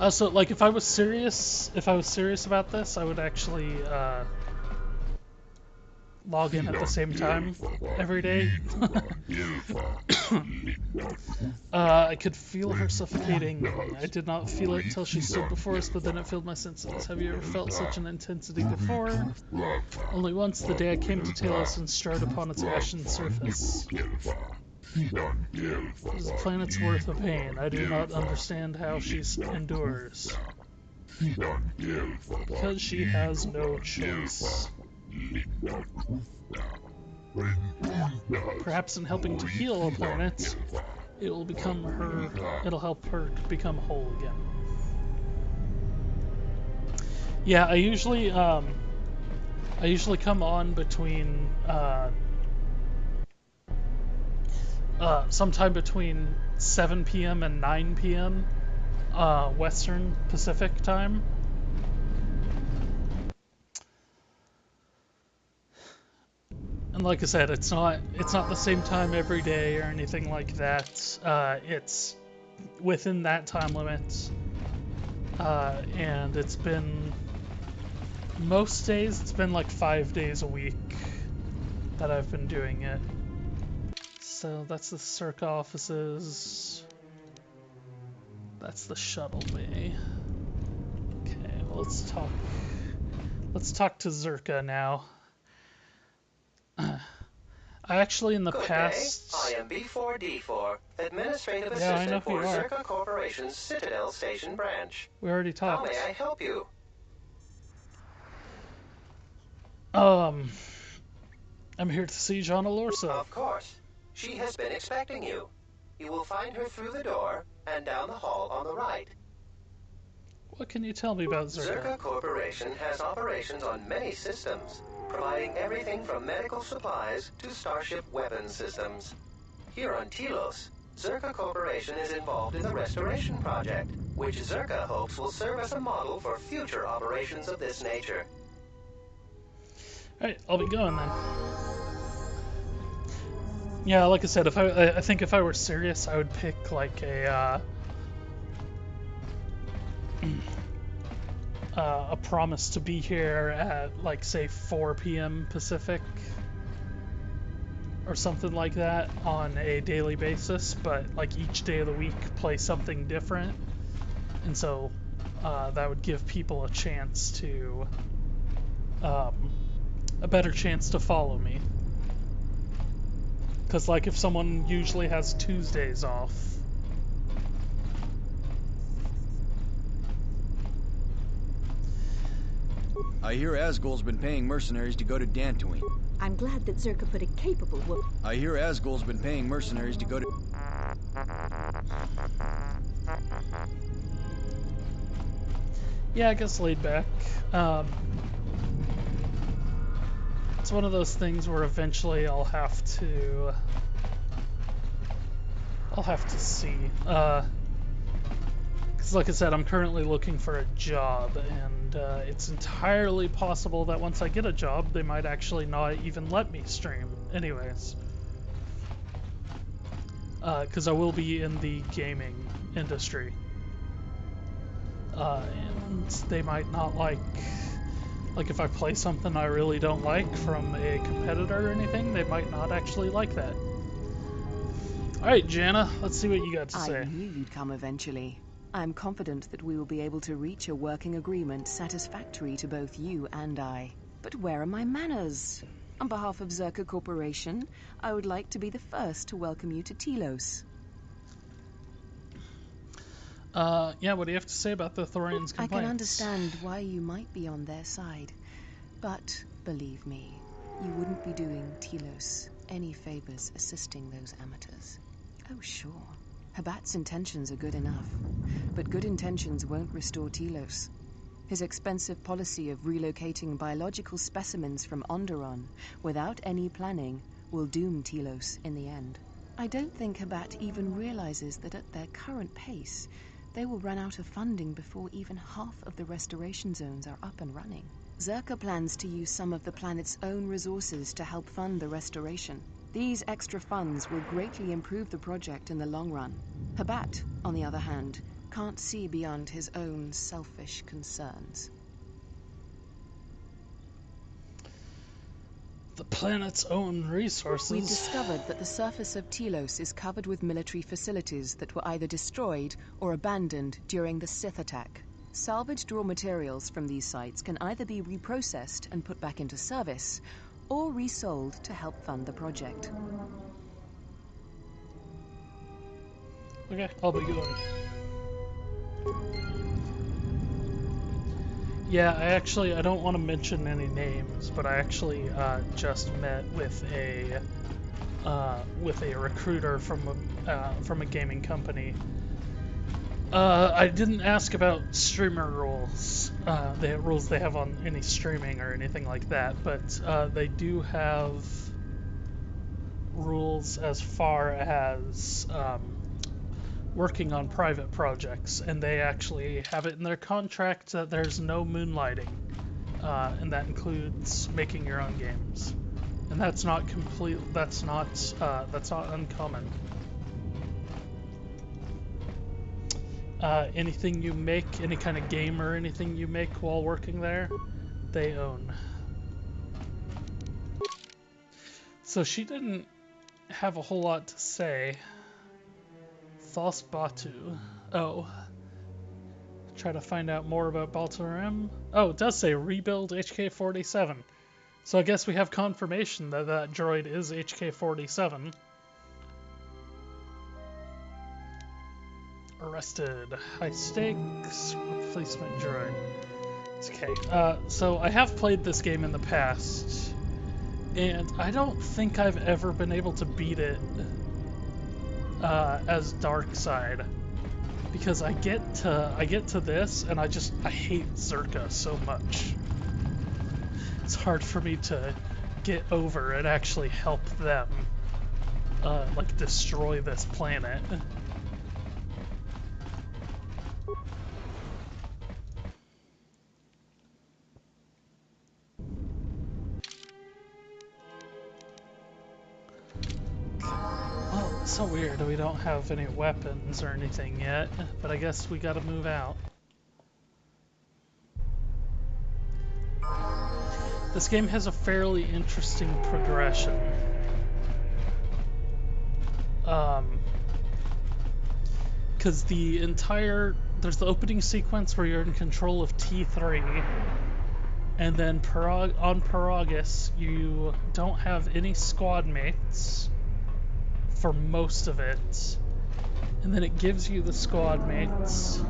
So, like, if I was serious about this, I would actually, log in at the same time every day. I could feel her suffocating. I did not feel it till she stood before us, but then it filled my senses. Have you ever felt such an intensity before? Only once, the day I came to Talos and strode upon its ashen surface. It is a planet's worth of pain. I do not understand how she endures. Because she has no choice. Perhaps in helping to heal a planet, it'll help her become whole again. Yeah, I usually come on between sometime between 7 p.m. and 9 p.m. Western Pacific time. And like I said, it's not the same time every day or anything like that. It's within that time limit. And it's been, most days, it's been like 5 days a week that I've been doing it. So that's the Circa offices. That's the shuttle bay. Okay, well, let's talk to Zerka now. I actually in the Good past... day. I am B4D4, Administrative Yeah, I know Assistant who for you are. Zerka Corporation's Citadel Station branch. We already How talked. may I help you? I'm here to see Jana Lorso. Of course. She has been expecting you. You will find her through the door and down the hall on the right. What can you tell me about Zerka? Zerka Corporation has operations on many systems, providing everything from medical supplies to starship weapon systems. Here on Telos, Zerka Corporation is involved in the Restoration Project, which Zerka hopes will serve as a model for future operations of this nature. Alright, I'll be going then. Yeah, like I said, I think if I were serious, I would pick like a promise to be here at like say 4 p.m. Pacific or something like that on a daily basis, but like each day of the week play something different, and so that would give people a chance to a better chance to follow me. Because, like, if someone usually has Tuesdays off... I hear Asgul's been paying mercenaries to go to Dantooine. I'm glad that Zerka put a capable woman... I hear Asgul's been paying mercenaries to go to... Yeah, I guess laid back. It's one of those things where eventually I'll have to see. Because like I said, I'm currently looking for a job, and it's entirely possible that once I get a job, they might actually not even let me stream. Anyways. Because I will be in the gaming industry. And they might not like if I play something I really don't like from a competitor or anything, they might not actually like that. Alright, Jana, let's see what you got to say. I knew you'd come eventually. I'm confident that we will be able to reach a working agreement satisfactory to both you and I. But where are my manners? On behalf of Zerka Corporation, I would like to be the first to welcome you to Telos. Yeah, what do you have to say about the Thorians' complaints? I can understand why you might be on their side, but believe me, you wouldn't be doing Telos any favors assisting those amateurs. Oh, sure. Habat's intentions are good enough, but good intentions won't restore Telos. His expensive policy of relocating biological specimens from Onderon without any planning will doom Telos in the end. I don't think Habat even realizes that at their current pace, they will run out of funding before even half of the restoration zones are up and running. Zerka plans to use some of the planet's own resources to help fund the restoration. These extra funds will greatly improve the project in the long run. Habat, on the other hand, can't see beyond his own selfish concerns. The planet's own resources. We've discovered that the surface of Telos is covered with military facilities that were either destroyed or abandoned during the Sith attack. Salvaged raw materials from these sites can either be reprocessed and put back into service, or resold to help fund the project. Okay, I'll be going. Yeah, I don't want to mention any names, but I actually just met with a recruiter from a gaming company. I didn't ask about streamer rules, the rules they have on any streaming or anything like that, but they do have rules as far as working on private projects, and they actually have it in their contract that there's no moonlighting, and that includes making your own games, and that's not uncommon. Anything you make, any kind of game or anything you make while working there, they own. So she didn't have a whole lot to say. Thos Batu. Oh. Try to find out more about Baltorim. Oh, it does say rebuild HK-47. So I guess we have confirmation that that droid is HK-47. Arrested. High stakes. Replacement droid. Okay, so I have played this game in the past, and I don't think I've ever been able to beat it as Darkseid, because I get to this and I hate Zerka so much. It's hard for me to get over and actually help them like destroy this planet. So weird, we don't have any weapons or anything yet, but I guess we gotta move out. This game has a fairly interesting progression. Because there's the opening sequence where you're in control of T3, and then on Paragus you don't have any squad mates for most of it, and then it gives you the squad mates.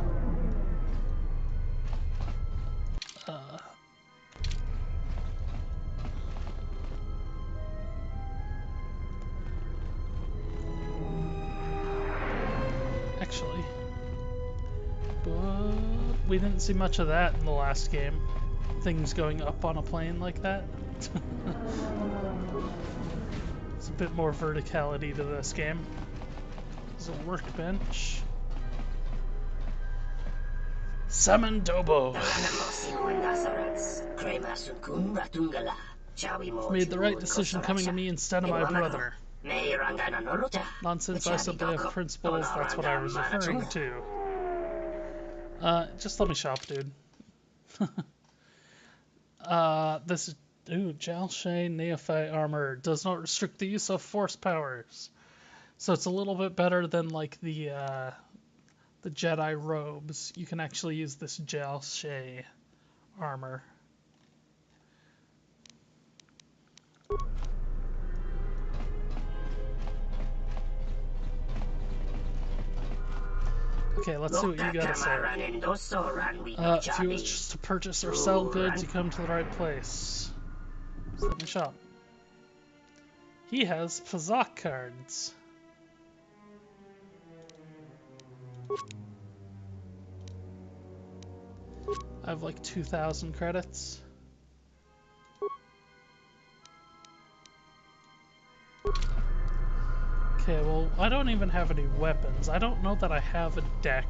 Actually, but we didn't see much of that in the last game. Things going up on a plane like that. It's a bit more verticality to this game. There's a workbench. Summon Dobo. Made the right decision coming to me instead of my brother. Nonsense, I simply have principles, that's what I was referring to. Just let me shop, dude. This is... Ooh, Jalshay Neophyte armor does not restrict the use of force powers. So it's a little bit better than like the Jedi robes. You can actually use this Jalshay armor. Okay, let's see what you gotta say. If you wish to purchase or sell goods, you come to the right place. So let me shop. He has Pazak cards. I have like 2,000 credits. Okay, well, I don't even have any weapons. I don't know that I have a deck.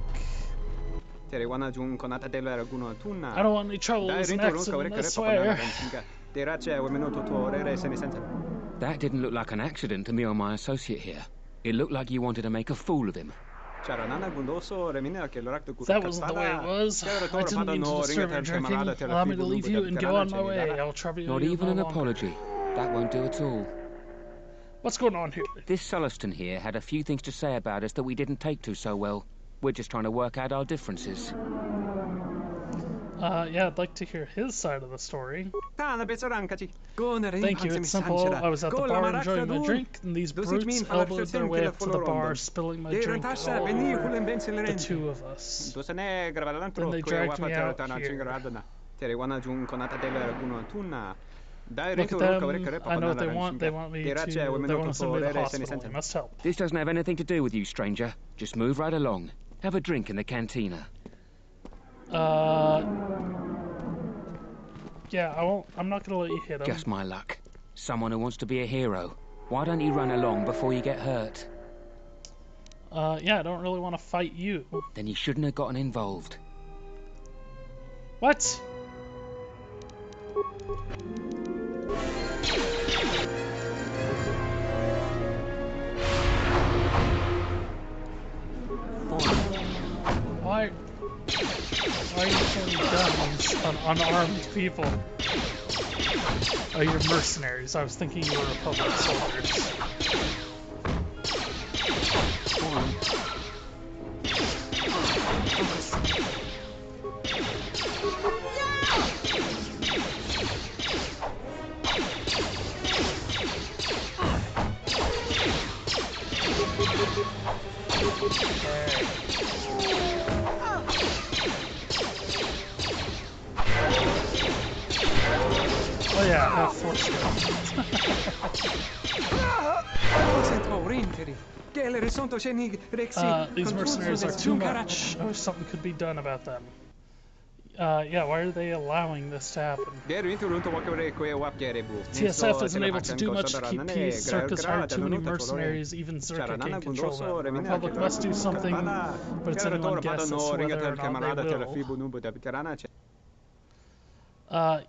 I don't want any trouble with an accident, I swear. That didn't look like an accident to me or my associate here. It looked like you wanted to make a fool of him. That wasn't the way it was. I didn't mean to disturb your drinking. Allow me to leave you and go on my way. I'll trouble you. Not even an apology. That won't do at all. What's going on here? This Sulluston here had a few things to say about us that we didn't take to so well. We're just trying to work out our differences. Yeah, I'd like to hear his side of the story. Thank you, it's simple. I was at the bar enjoying my drink, and these brutes elbowed their way up to the bar, spilling my drink all over the two of us. Then they dragged me out here. Look at them. I know what they want. They want to send me to the hospital. We must help. This doesn't have anything to do with you, stranger. Just move right along. Have a drink in the cantina. Yeah, I'm not gonna let you hit him. Just my luck. Someone who wants to be a hero. Why don't you run along before you get hurt? Yeah, I don't really want to fight you. Then you shouldn't have gotten involved. What? Why are you throwing guns on unarmed people? Oh, you're mercenaries. I was thinking you were Republic soldiers. Oh yeah, I have force these mercenaries are too much. I wish something could be done about them. Yeah, why are they allowing this to happen? TSF isn't able to do much to keep peace. Zerka's hired too many mercenaries, even Zerka can't control them. The Republic must do something, but it's anyone's guess as to whether or not they will.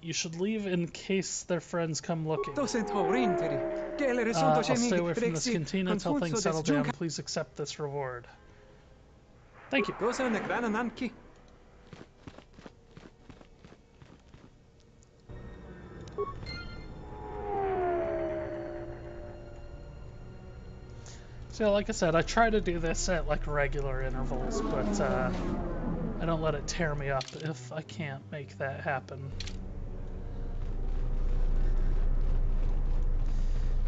You should leave in case their friends come looking. I'll stay away from this canteen until things settle down. Please accept this reward. Thank you. So, like I said, I try to do this at like regular intervals, but I don't let it tear me up if I can't make that happen.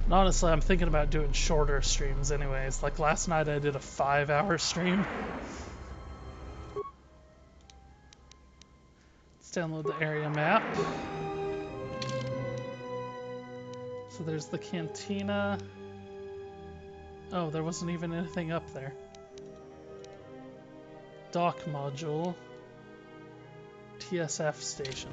And honestly, I'm thinking about doing shorter streams anyways. Like last night I did a 5-hour stream. Let's download the area map. So there's the cantina. Oh, there wasn't even anything up there. Dock module. TSF station.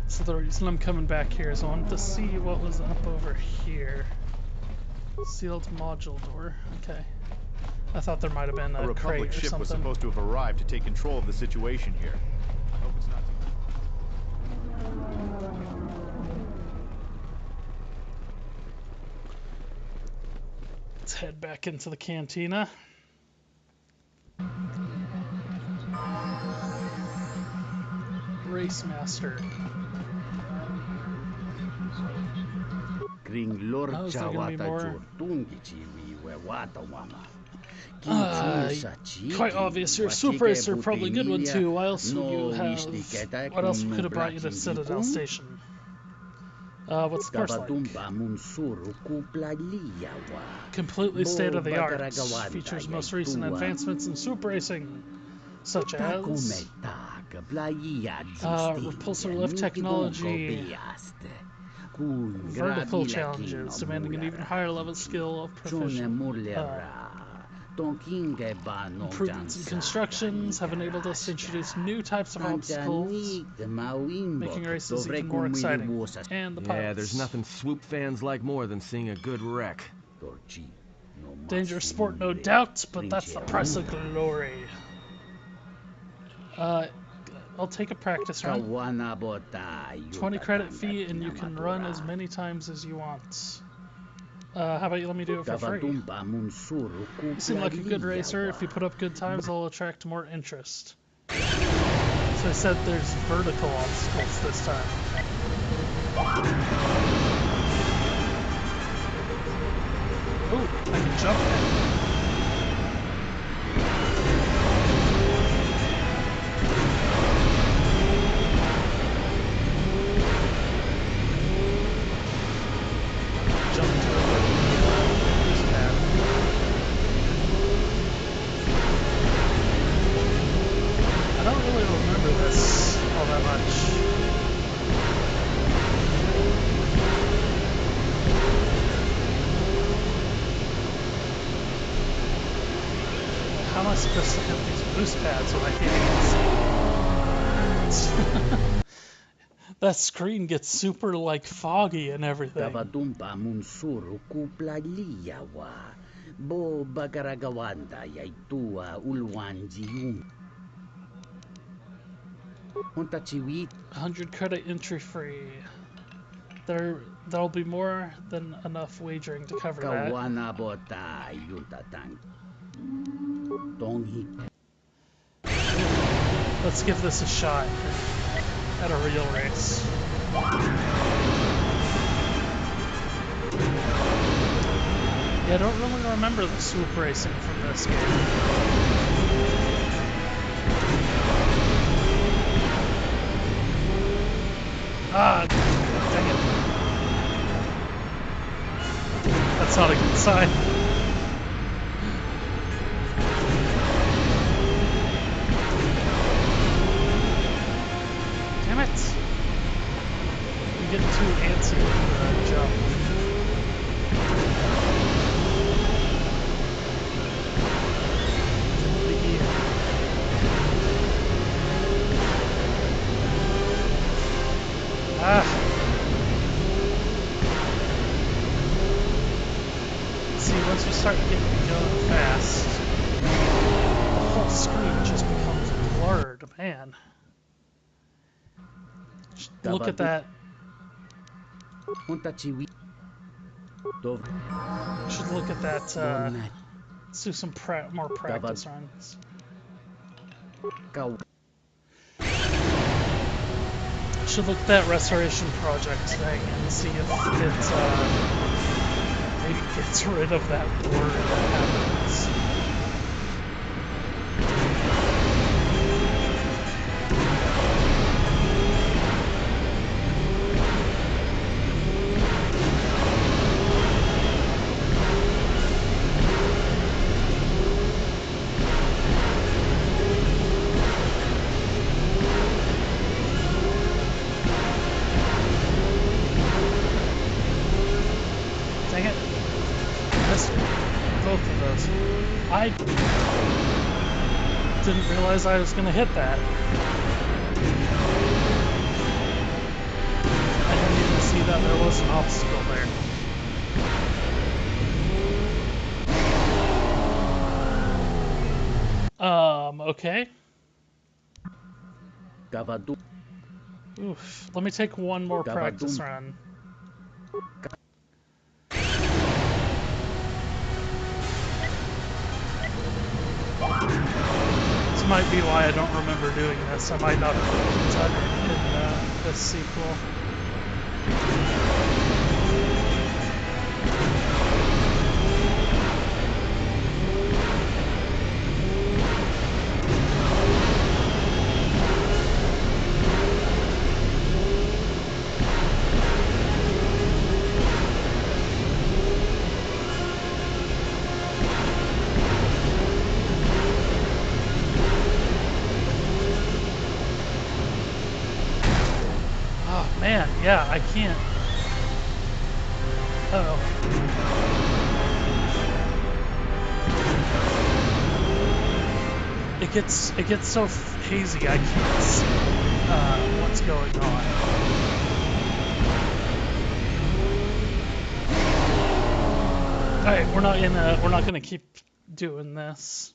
So the reason I'm coming back here is I wanted to see what was up over here. Sealed module door. Okay. I thought there might have been a Republic ship was supposed to have arrived to take control of the situation here. I hope it's not Let's head back into the cantina. Race Master. Oh, is there gonna be more? Quite obvious. You're a super racer, probably a good one too. Why else would you have? What else could have brought you to Citadel Station? What's the course like? Completely state of the art. Features most recent advancements in super racing, such as repulsor lift technology, vertical challenges demanding an even higher level skill of proficiency. Improvements in constructions have enabled us to introduce new types of obstacles, making races even more exciting. And the pilots. Yeah, there's nothing swoop fans like more than seeing a good wreck. Dangerous sport, no doubt, but that's the price of glory. I'll take a practice run. 20 credit fee, and you can run as many times as you want. How about you let me do it for free? You seem like a good racer. If you put up good times, I'll attract more interest. So I said there's vertical obstacles this time. Ooh, I can jump now. How am I supposed to hit these boost pads when I can't even see? That screen gets super like foggy and everything. $100 credit entry free. There'll be more than enough wagering to cover that. Let's give this a shot at a real race. Yeah, I don't really remember the swoop racing from this game. sign. Damn it! I'm getting too antsy with the jump. See, once you start getting going fast, the whole screen just becomes blurred, man. Look at that. Should look at that. Let's do some more practice runs. Should look at that restoration project thing and see if it maybe gets rid of that blur that happens. Dang it. Missed both of those. I didn't realize I was going to hit that. I didn't even see that there was an obstacle there. Okay. Oof. Let me take one more practice run. This might be why I don't remember doing this. I might not have done it in this sequel. Man, yeah, I can't. Uh-oh. It gets so hazy I can't see what's going on. All right, we're not gonna keep doing this.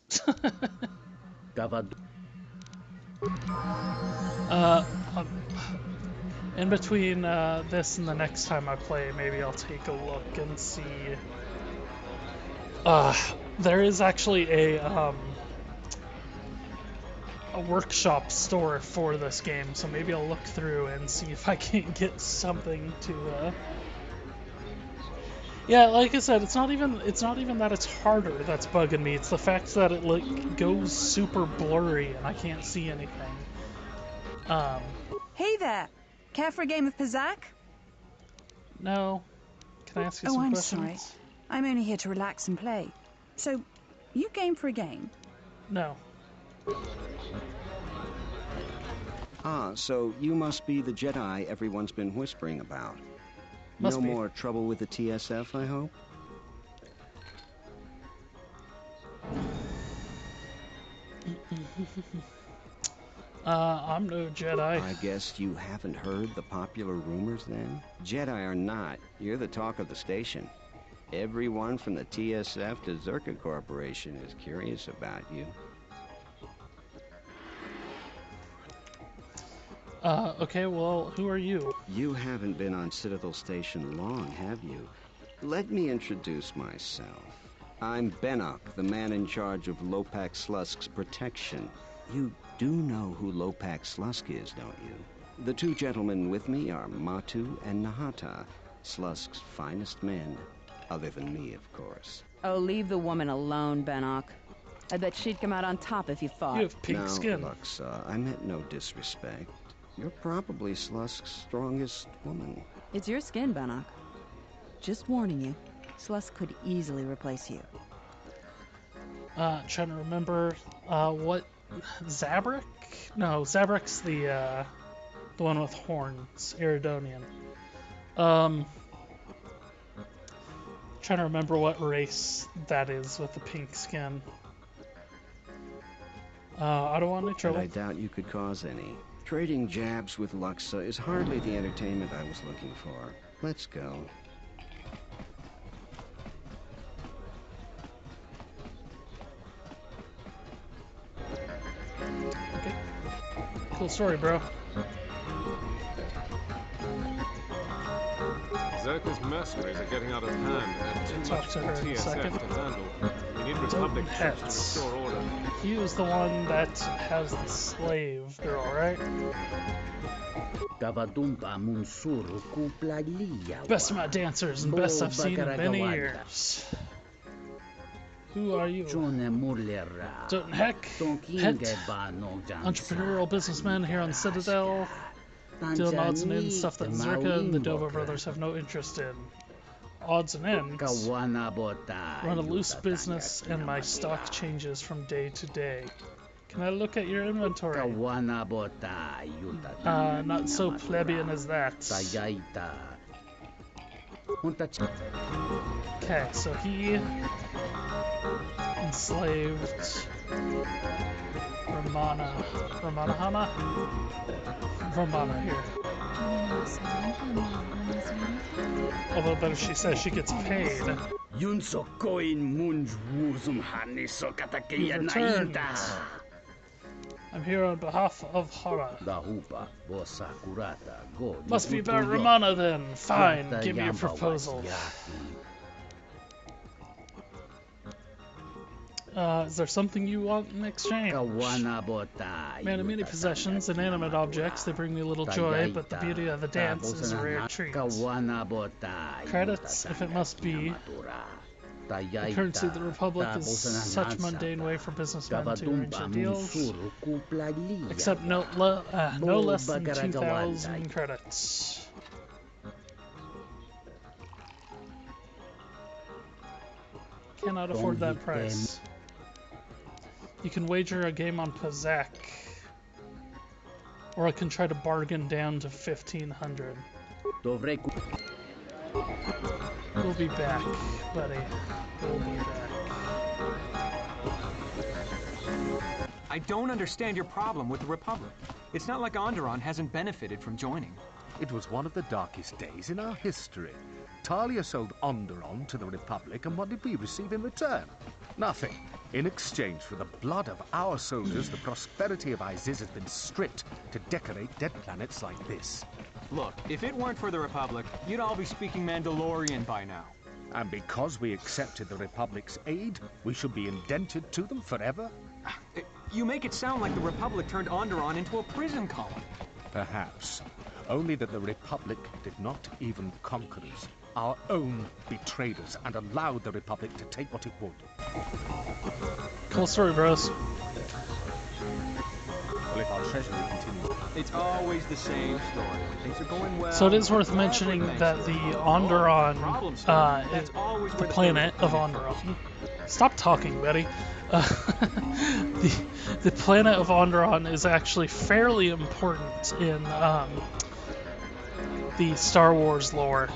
In between this and the next time I play, maybe I'll take a look and see. There is actually a workshop store for this game, so maybe I'll look through and see if I can't get something to. Yeah, like I said, it's not even that it's harder that's bugging me. It's the fact that it like goes super blurry and I can't see anything. Hey there. Care for a game of Pizzak? No. Can I ask you some questions? I'm sorry. I'm only here to relax and play. So, you game for a game? No. Ah, so you must be the Jedi everyone's been whispering about. Must be. No more trouble with the TSF, I hope? I'm no Jedi. I guess you haven't heard the popular rumors then? Jedi or not, you're the talk of the station. Everyone from the TSF to Zerka Corporation is curious about you. Okay, well, who are you? You haven't been on Citadel Station long, have you? Let me introduce myself. I'm Bennock, the man in charge of Lopak Slusk's protection. You do know who Lopak Slusk is, don't you? The two gentlemen with me are Matu and Nahata, Slusk's finest men. Other than me, of course. Oh, leave the woman alone, Bennock. I bet she'd come out on top if you fought. You have pink skin. Look, I meant no disrespect. You're probably Slusk's strongest woman. It's your skin, Bennock. Just warning you. Slusk could easily replace you. Trying to remember what Zabrak? No, Zabrak's the one with horns, Eridonian. Trying to remember what race that is with the pink skin. I don't want any trouble. And I doubt you could cause any. Trading jabs with Luxa is hardly the entertainment I was looking for. Let's go. Okay. Cool story, bro. Zerka's mercenaries are getting out of hand and have too much to her in a TSF second. to handle. We need Republic troops to restore order. He was the one that has the slave girl, right? Best of my dancers and best I've seen in many years. Who are you? Jotunheim Heck, Het, entrepreneurial businessman here on Citadel. Dealing odds and ends, stuff that Zerka and the Dova brothers have no interest in. Odds and ends. Run a loose business and my stock changes from day to day. Can I look at your inventory? Not so plebeian as that. Okay, so he enslaved Romana here. Although better she says she gets paid. You've returned. I'm here on behalf of Hara. Must be about Romana then. Fine, give me your proposal. Is there something you want in exchange? Man of many possessions, inanimate objects, they bring me little joy, but the beauty of the dance is a rare treat. Credits, if it must be. The currency of the Republic is such mundane way for businessmen to arrange their deals. Except no less than 2,000 credits. Cannot afford that price. You can wager a game on Pazak. Or I can try to bargain down to 1,500. We'll be back, buddy. We'll be back. I don't understand your problem with the Republic. It's not like Onderon hasn't benefited from joining. It was one of the darkest days in our history. Talia sold Onderon to the Republic, and what did we receive in return? Nothing. In exchange for the blood of our soldiers, the prosperity of Iziz has been stripped to decorate dead planets like this. Look, if it weren't for the Republic, you'd all be speaking Mandalorian by now. And because we accepted the Republic's aid, we should be indented to them forever? You make it sound like the Republic turned Onderon into a prison colony. Perhaps. Only that the Republic did not even conquer us. Our own betrayed us and allowed the Republic to take what it would. Cool story, bros. Well, if our treasury continues... It's always the same story. Things are going well. So it is worth mentioning that the Onderon, the planet of Onderon... Stop talking, Betty. The planet of Onderon is actually fairly important in the Star Wars lore,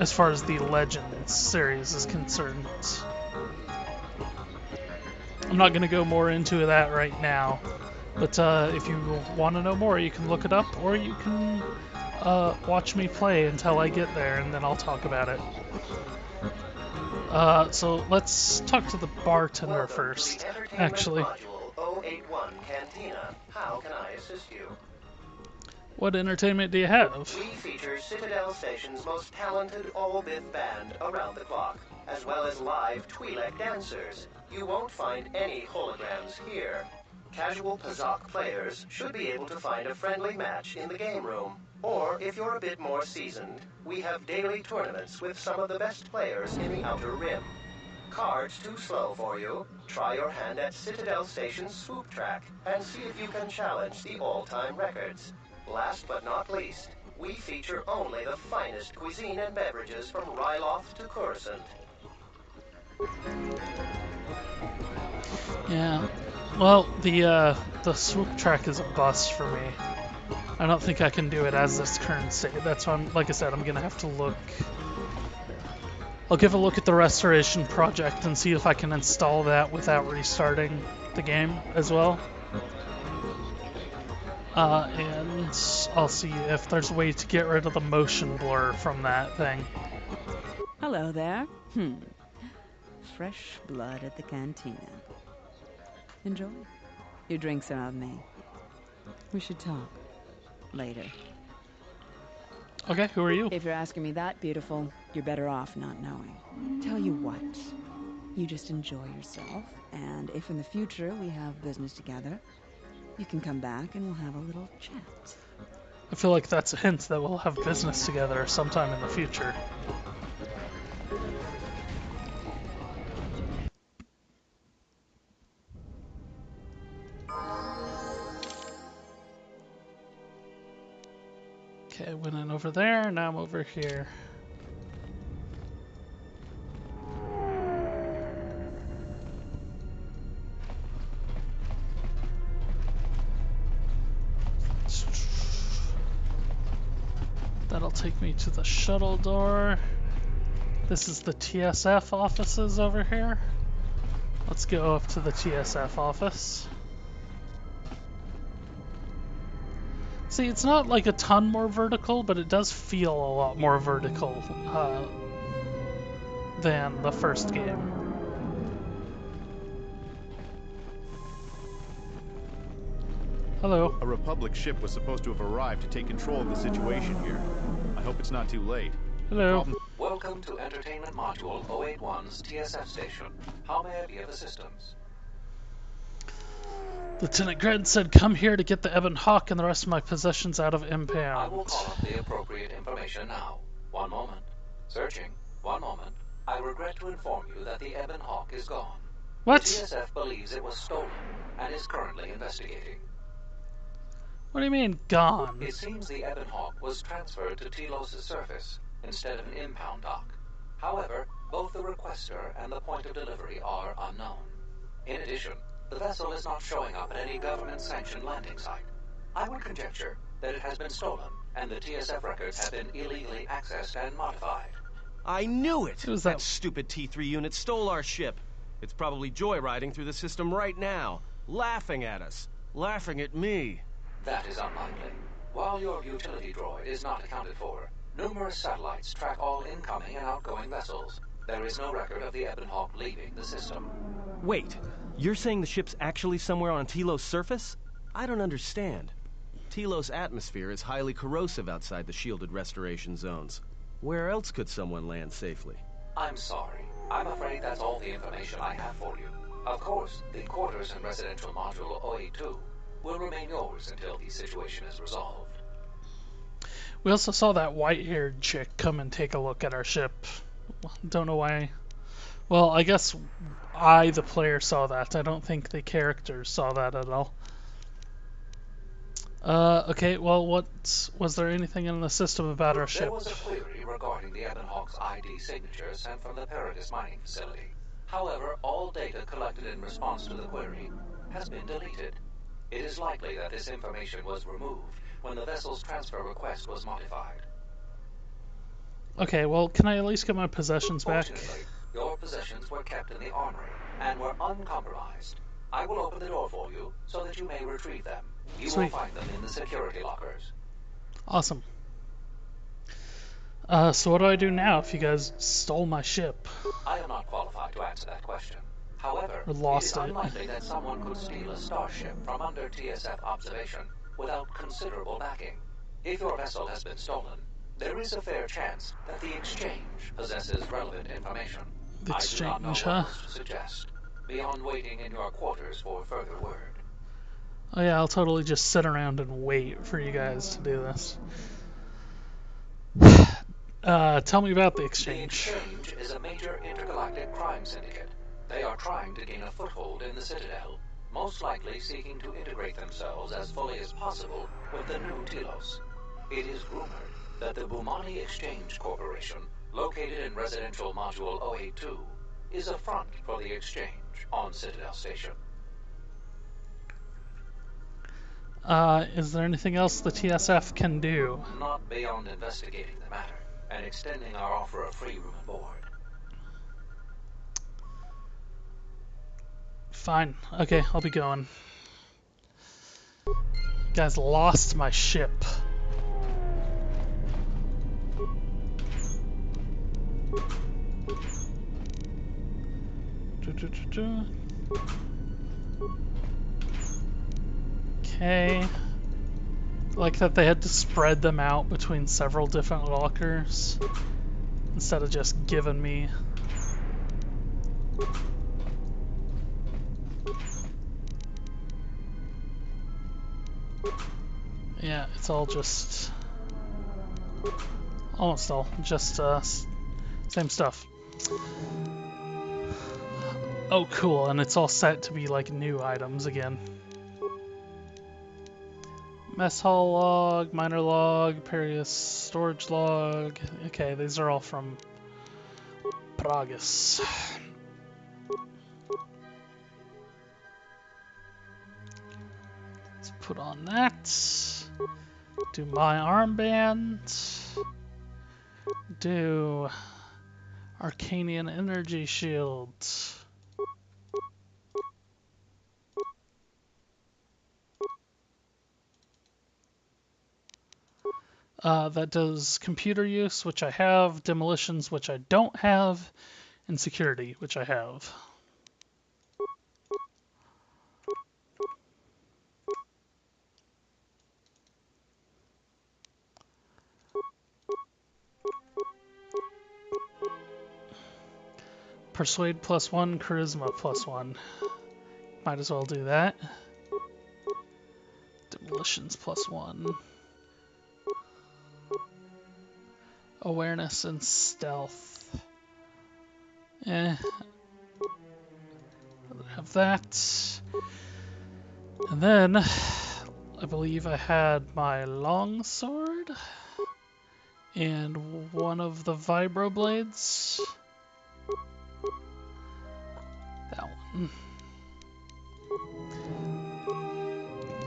as far as the Legends series is concerned. I'm not going to go more into that right now, but if you want to know more, you can look it up, or you can watch me play until I get there, and then I'll talk about it. So let's talk to the bartender first, actually. Module 081 Cantina. How can I assist you? What entertainment do you have? We feature Citadel Station's most talented all-Bith band around the clock, as well as live Twi'lek dancers. You won't find any holograms here. Casual Pazak players should be able to find a friendly match in the game room. Or, if you're a bit more seasoned, we have daily tournaments with some of the best players in the Outer Rim. Cards too slow for you? Try your hand at Citadel Station's swoop track and see if you can challenge the all-time records. Last but not least, we feature only the finest cuisine and beverages from Ryloth to Coruscant. Yeah. Well, the swoop track is a bust for me. I don't think I can do it as this current state. That's why, like I said, I'm gonna have to look. I'll give a look at the restoration project and see if I can install that without restarting the game as well. And I'll see if there's a way to get rid of the motion blur from that thing. Hello there. Fresh blood at the cantina. Enjoy. Your drinks are on me. We should talk. Later. Okay, who are you? If you're asking me that, beautiful, you're better off not knowing. Tell you what, you just enjoy yourself, and if in the future we have business together, you can come back and we'll have a little chat. I feel like that's a hint that we'll have business together sometime in the future. Okay, I went in over there, now I'm over here. That'll take me to the shuttle door. This is the TSF offices over here. Let's go up to the TSF office. See, it's not like a ton more vertical, but it does feel a lot more vertical than the first game. Hello. A Republic ship was supposed to have arrived to take control of the situation here. I hope it's not too late. Hello. Welcome to Entertainment Module 081's TSF station. How may I be of assistance? Lieutenant Gren said, come here to get the Ebon Hawk and the rest of my possessions out of impound. I will call up the appropriate information now. One moment. Searching. One moment. I regret to inform you that the Ebon Hawk is gone. What? The TSF believes it was stolen and is currently investigating. What do you mean, gone? It seems the Ebon Hawk was transferred to Telos' surface instead of an impound dock. However, both the requester and the point of delivery are unknown. In addition, the vessel is not showing up at any government-sanctioned landing site. I would conjecture that it has been stolen, and the TSF records have been illegally accessed and modified. I knew it! That stupid T3 unit stole our ship. It's probably joyriding through the system right now, laughing at us, laughing at me. That is unlikely. While your utility droid is not accounted for, numerous satellites track all incoming and outgoing vessels. There is no record of the Ebon Hawk leaving the system. Wait, you're saying the ship's actually somewhere on Telos' surface? I don't understand. Telos' atmosphere is highly corrosive outside the shielded restoration zones. Where else could someone land safely? I'm sorry. I'm afraid that's all the information I have for you. Of course, the quarters in Residential Module 082 will remain yours until the situation is resolved. We also saw that white-haired chick come and take a look at our ship. Don't know why. Well, I guess I, the player, saw that. I don't think the characters saw that at all. Okay, well, was there anything in the system about our ship? There was a query regarding the Ebon Hawk's ID signature sent from the Paradis mining facility. However, all data collected in response to the query has been deleted. It is likely that this information was removed when the vessel's transfer request was modified. Okay, well, can I at least get my possessions back? Fortunately, your possessions were kept in the armory and were uncompromised. I will open the door for you so that you may retrieve them. You will find them in the security lockers. Awesome. So what do I do now if you guys stole my ship? I am not qualified to answer that question. However, Or lost it is unlikely that someone could steal a starship from under TSF observation without considerable backing. If your vessel has been stolen, there is a fair chance that the exchange possesses relevant information. The exchange, I do not know huh? what else to suggest, beyond waiting in your quarters for further word. Oh yeah, I'll totally just sit around and wait for you guys to do this. Tell me about the exchange. The exchange is a major intergalactic crime syndicate. They are trying to gain a foothold in the Citadel, most likely seeking to integrate themselves as fully as possible with the new Telos. It is rumored that the Bumani Exchange Corporation, located in Residential Module 082, is a front for the exchange on Citadel Station. Is there anything else the TSF can do? Not beyond investigating the matter and extending our offer of free room and board. Fine. Okay, I'll be going. Guys, lost my ship. Okay. Like that they had to spread them out between several different lockers instead of just giving me. Yeah, it's all just almost all just same stuff. Oh, cool, and it's all set to be like new items again. Mess hall log, miner log, Perius storage log. Okay, these are all from Pragus. Let's put on that. Do my armband. Do Arcanian energy shield. That does computer use, which I have, demolitions, which I don't have, and security, which I have. Persuade +1, charisma +1. Might as well do that. Demolitions +1. Awareness and stealth. Have that. And then I believe I had my longsword and one of the vibroblades. That one.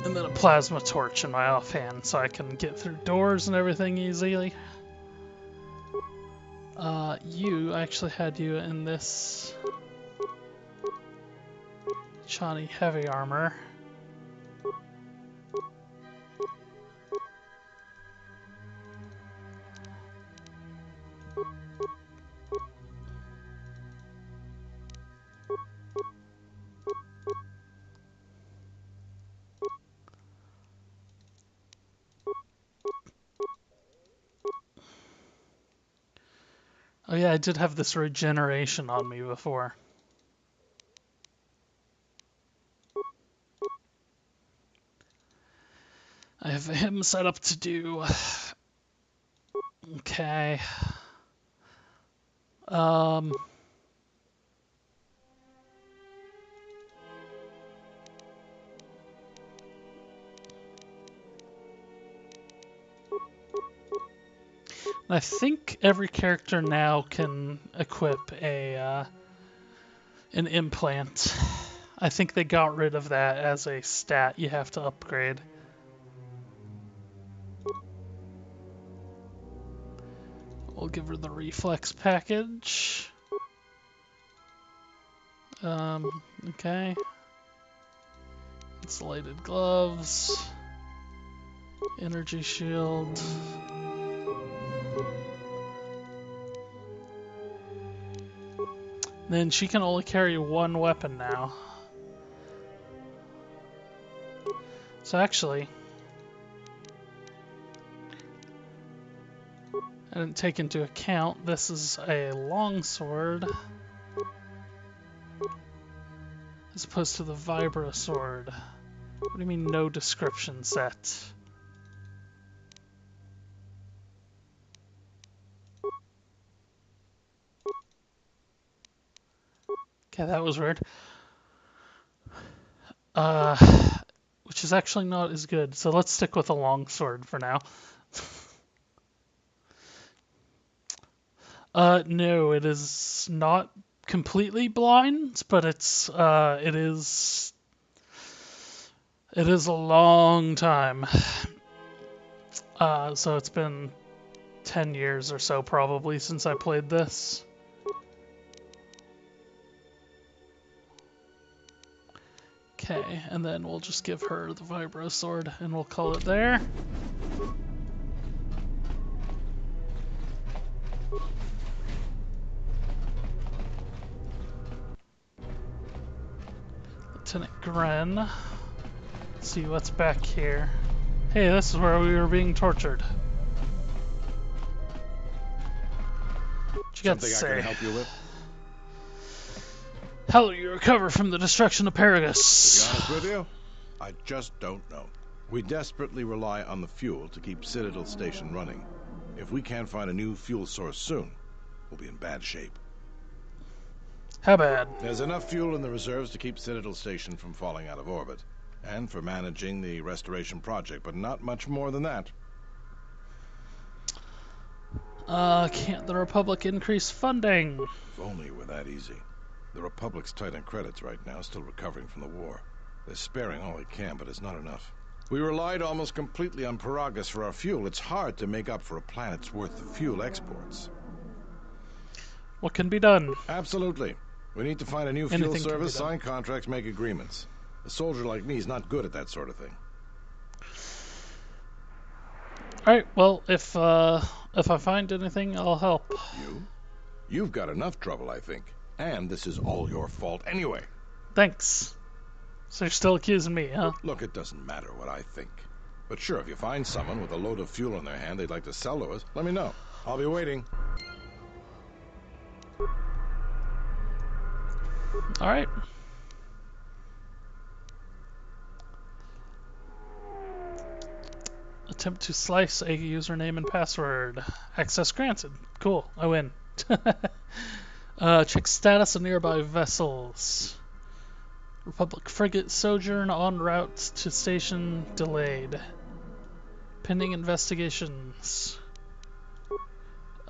And then a plasma torch in my offhand so I can get through doors and everything easily. I actually had you in this Chani heavy armor. Oh yeah, I did have this regeneration on me before. I have him set up to do... Okay. I think every character now can equip an implant. I think they got rid of that as a stat you have to upgrade. We'll give her the reflex package. Okay. Insulated gloves. Energy shield. Then she can only carry one weapon now. So actually, I didn't take into account this is a longsword as opposed to the vibro sword. What do you mean no description set? Okay, that was weird. Which is actually not as good, so let's stick with a longsword for now. No, it is not completely blind, but it is a long time. So it's been 10 years or so probably since I played this. Okay, and then we'll just give her the Vibro Sword and we'll call it there. Lieutenant Gren. Let's see what's back here. Hey, this is where we were being tortured. What you got to say? Something I can help you with? How will you recover from the destruction of Paragus? To be honest with you, I just don't know. We desperately rely on the fuel to keep Citadel Station running. If we can't find a new fuel source soon, we'll be in bad shape. How bad? There's enough fuel in the reserves to keep Citadel Station from falling out of orbit, and for managing the restoration project, but not much more than that. Can't the Republic increase funding? If only it were that easy. The Republic's tight on credits right now, still recovering from the war. They're sparing all they can, but it's not enough. We relied almost completely on Paragus for our fuel. It's hard to make up for a planet's worth of fuel exports. What can be done? Absolutely. We need to find a new fuel service, sign contracts, make agreements. A soldier like me is not good at that sort of thing. Alright, well, if I find anything, I'll help. You? You've got enough trouble, I think. And this is all your fault anyway. Thanks. So you're still accusing me, huh? Look, it doesn't matter what I think. But sure, if you find someone with a load of fuel in their hand they'd like to sell to us, let me know. I'll be waiting. Alright. Attempt to slice a username and password. Access granted. Cool, I win. Check status of nearby vessels. Republic frigate sojourn en route to station delayed. Pending investigations.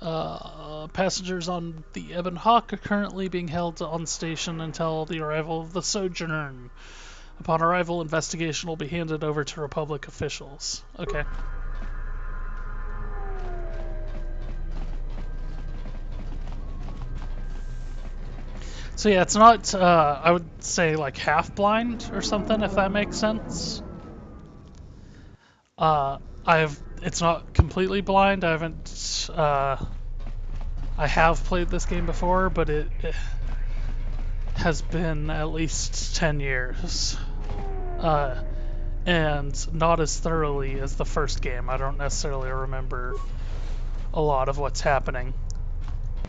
Passengers on the Ebon Hawk are currently being held on station until the arrival of the Sojourn. Upon arrival, investigation will be handed over to Republic officials. Okay. So yeah, it's not, I would say, like, half-blind or something, if that makes sense. It's not completely blind. I haven't, I have played this game before, but it has been at least 10 years. And not as thoroughly as the first game. I don't necessarily remember a lot of what's happening.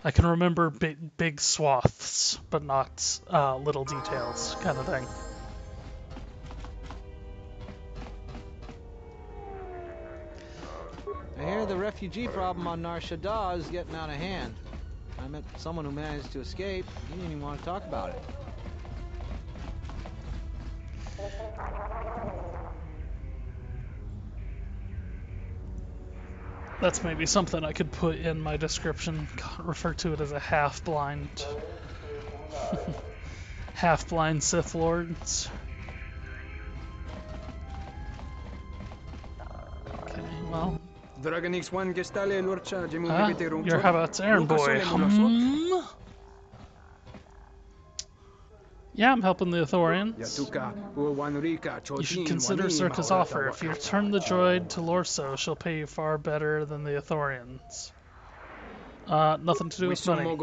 I can remember big swaths, but not little details, kind of thing. I hear the refugee problem on Nar Shaddaa is getting out of hand. I met someone who managed to escape. He didn't even want to talk about it. That's maybe something I could put in my description. Refer to it as a half-blind. Half-blind Sith Lords. Okay, well. Your Habat's errand boy. Yeah, I'm helping the Ithorians. You should consider Zerka's offer. If you return the droid to Lorso, she'll pay you far better than the Ithorians. Nothing to do with money.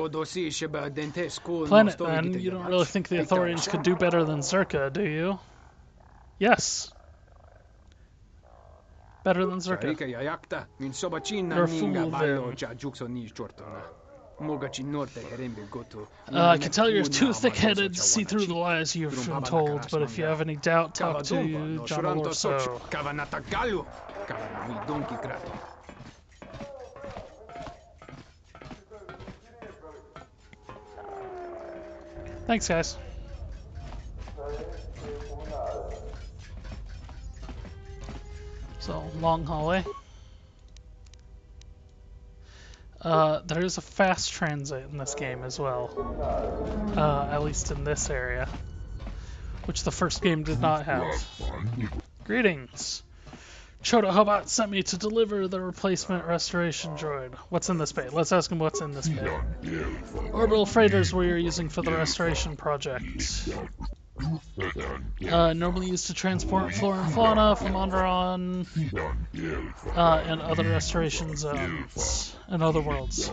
Planet, then, you don't really think the Ithorians could do better than Zerka, do you? Yes. Better than Zerka. You're a fool, then. I can tell you're too thick-headed to see through the lies you've been told, but if you have any doubt, talk to John Lorso. Thanks, guys. So, long hallway. There is a fast transit in this game as well. At least in this area. Which the first game did not have. Greetings! Chota Hobot sent me to deliver the replacement restoration droid. What's in this bay? Let's ask him what's in this bay. Orbital freighters we are using for the restoration project. Normally used to transport flora and fauna from Onderon and other restoration zones and other worlds.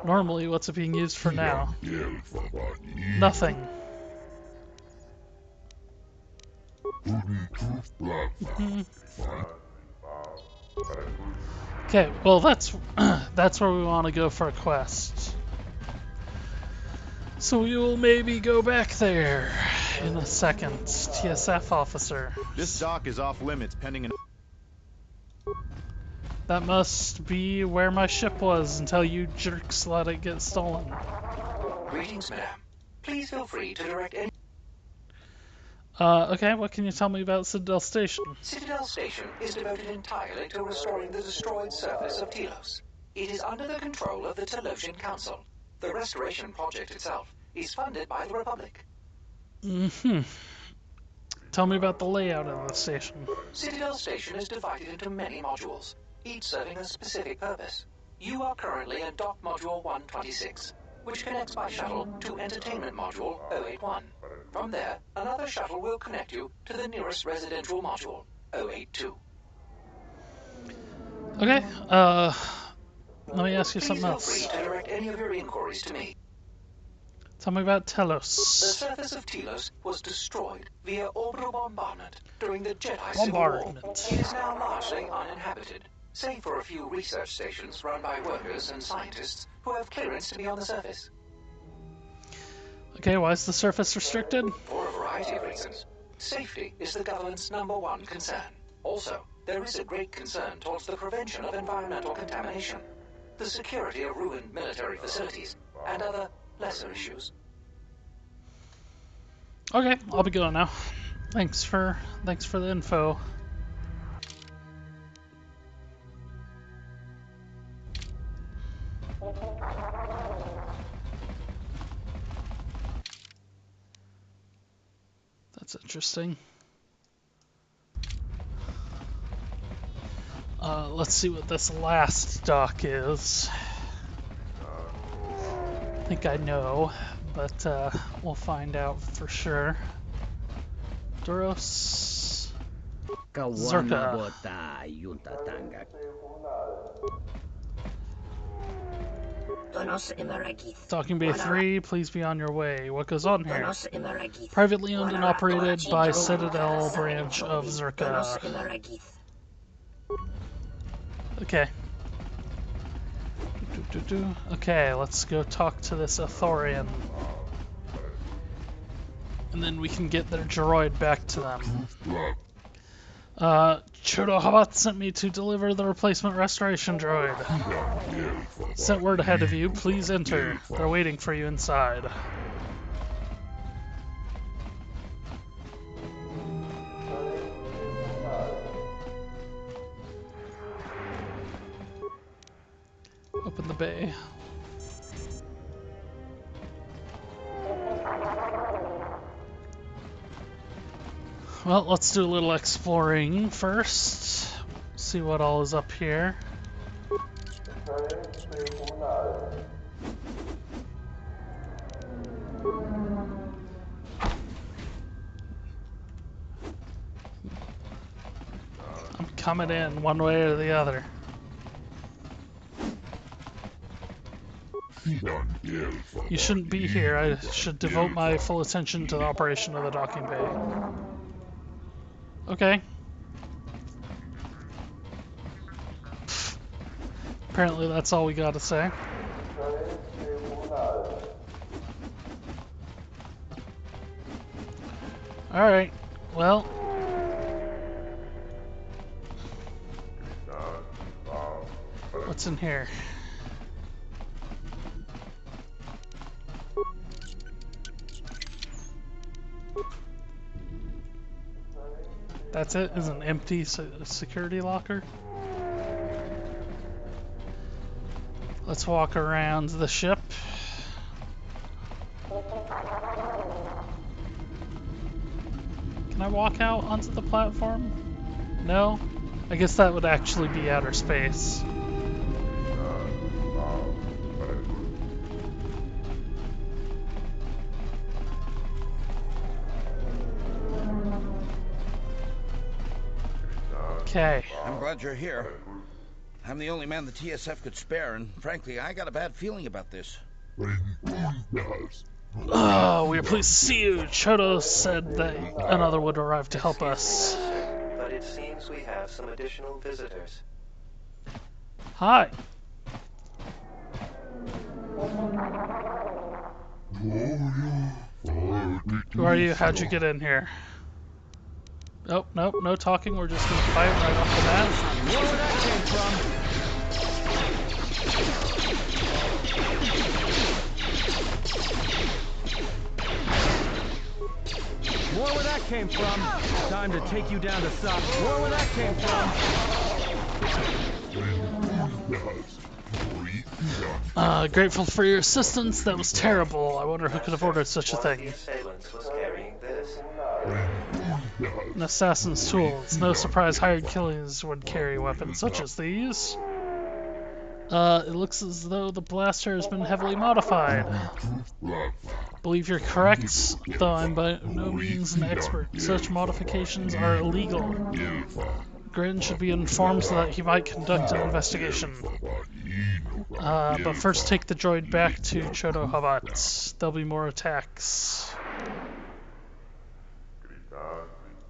Normally, what's it being used for now? Nothing. Okay, well that's where we want to go for a quest. So we will maybe go back there in a second. TSF officer. This dock is off limits pending an... That must be where my ship was until you jerks let it get stolen. Greetings, madam. Please feel free to direct any... Okay, what can you tell me about Citadel Station? Citadel Station is devoted entirely to restoring the destroyed surface of Telos. It is under the control of the Telosian Council. The restoration project itself is funded by the Republic. Tell me about the layout of the station. Citadel Station is divided into many modules, each serving a specific purpose. You are currently in Dock Module 126, which connects by shuttle to Entertainment Module 081. From there, another shuttle will connect you to the nearest residential module, 082. Okay, let me ask you something else. Please feel free to direct any of your inquiries to me. Tell me about The Telos. surface of Telos was destroyed via orbital bombardment during the Jedi Civil War. It is now largely uninhabited, save for a few research stations run by workers and scientists who have clearance to be on the surface. Okay, why is the surface restricted? For a variety of reasons. Safety is the government's #1 concern. Also, there is a great concern towards the prevention of environmental contamination, the security of ruined military facilities, and other lesser issues. Okay, I'll be going now. Thanks for the info. That's interesting. Let's see what this last dock is. I think I know, but we'll find out for sure. Duros. Zerka. Docking Bay 3, please be on your way. What goes on here? Privately owned and operated by Citadel branch of Zerka. Okay. Okay, let's go talk to this Athorian. And then we can get their droid back to them. Chota Hobot sent me to deliver the replacement restoration droid. Sent word ahead of you, please enter. They're waiting for you inside. Open the bay. Well, let's do a little exploring first. See what all is up here. I'm coming in one way or the other. You shouldn't be here. I should devote my full attention to the operation of the docking bay. Okay. Apparently that's all we gotta say. Alright, well. What's in here? That's it? Is an empty security locker? Let's walk around the ship. Can I walk out onto the platform? No? I guess that would actually be outer space. Okay. I'm glad you're here. I'm the only man the TSF could spare, and frankly, I got a bad feeling about this. Oh, we are pleased to see you. Choto said that another would arrive to help us. But it seems we have some additional visitors. Hi. Who are you? How'd you get in here? Oh, nope, no talking. We're just gonna fight right off the bat. Where that came from? More where that came from. Time to take you down to stop. More where that came from. Grateful for your assistance. That was terrible. I wonder who could have ordered such a thing. An assassin's tool. It's no surprise hired killers would carry weapons such as these. It looks as though the blaster has been heavily modified. Believe you're correct, though I'm by no means an expert. Such modifications are illegal. Grin should be informed so that he might conduct an investigation. But first take the droid back to Choto Habat. There'll be more attacks.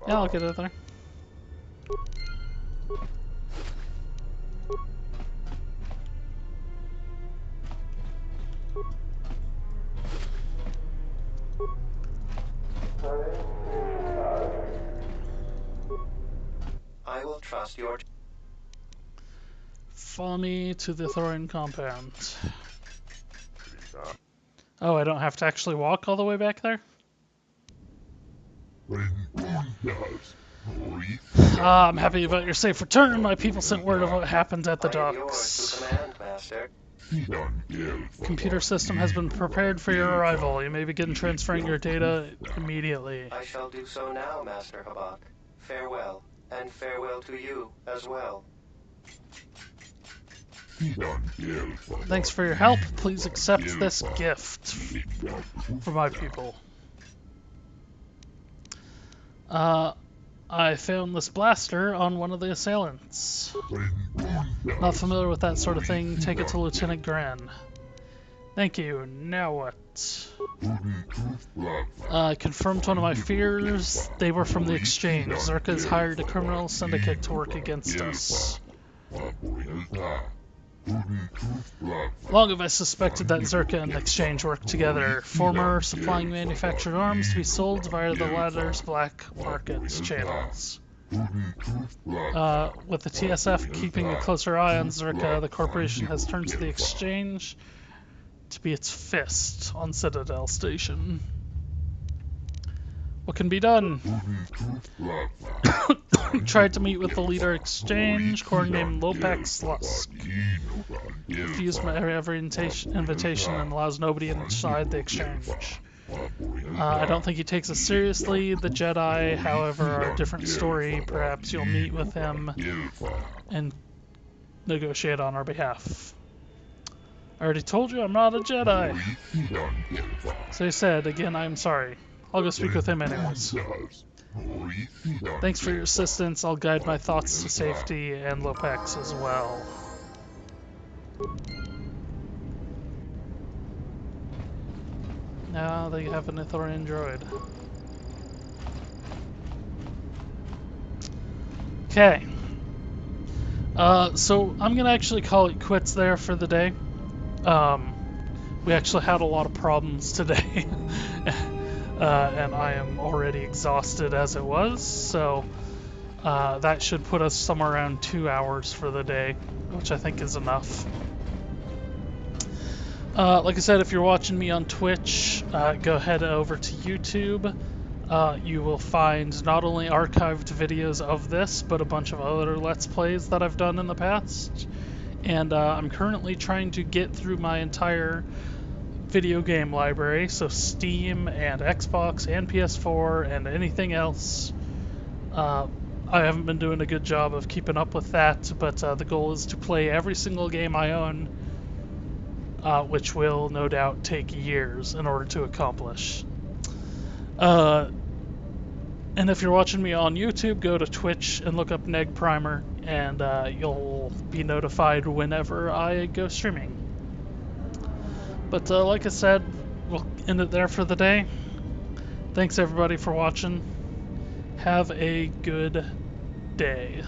Yeah, I'll get it there. I will trust your... Follow me to the Thorin compound. Oh, I don't have to actually walk all the way back there? I'm happy about your safe return. My people sent word of what happened at the docks. Computer system has been prepared for your arrival. You may begin transferring your data immediately. I shall do so now, Master Habak. Farewell, and farewell to you as well. Thanks for your help. Please accept this gift for my people. I found this blaster on one of the assailants. Not familiar with that sort of thing. Take it to Lieutenant Gran. Thank you. Now what? Confirmed one of my fears. They were from the exchange. Zerka's hired a criminal syndicate to work against us. Long have I suspected that Zerka and Exchange worked together. Former supplying manufactured arms to be sold via the latter's black market channels. With the TSF keeping a closer eye on Zerka, the corporation has turned to the Exchange to be its fist on Citadel Station. What can be done? Tried to meet with the leader Exchange, codenamed Lopak Slusk. Refused my every invitation and allows nobody inside the Exchange. I don't think he takes us seriously. The Jedi, however, are a different story. Perhaps you'll meet with him and negotiate on our behalf. I already told you I'm not a Jedi. So he said, again, I'm sorry. I'll go speak with him anyways. Thanks for your assistance. I'll guide my thoughts to safety and Lopak's as well. Now they have an Ithorian droid. Okay. So I'm gonna actually call it quits there for the day. We actually had a lot of problems today. And I am already exhausted as it was, so that should put us somewhere around 2 hours for the day, which I think is enough. Like I said, if you're watching me on Twitch, go head over to YouTube. you will find not only archived videos of this, but a bunch of other Let's Plays that I've done in the past. And I'm currently trying to get through my entire video game library, so Steam and Xbox and PS4 and anything else. I haven't been doing a good job of keeping up with that, but the goal is to play every single game I own, which will no doubt take years in order to accomplish. And if you're watching me on YouTube, go to Twitch and look up NegPrimer, and you'll be notified whenever I go streaming. But like I said, we'll end it there for the day. Thanks everybody for watching. Have a good day.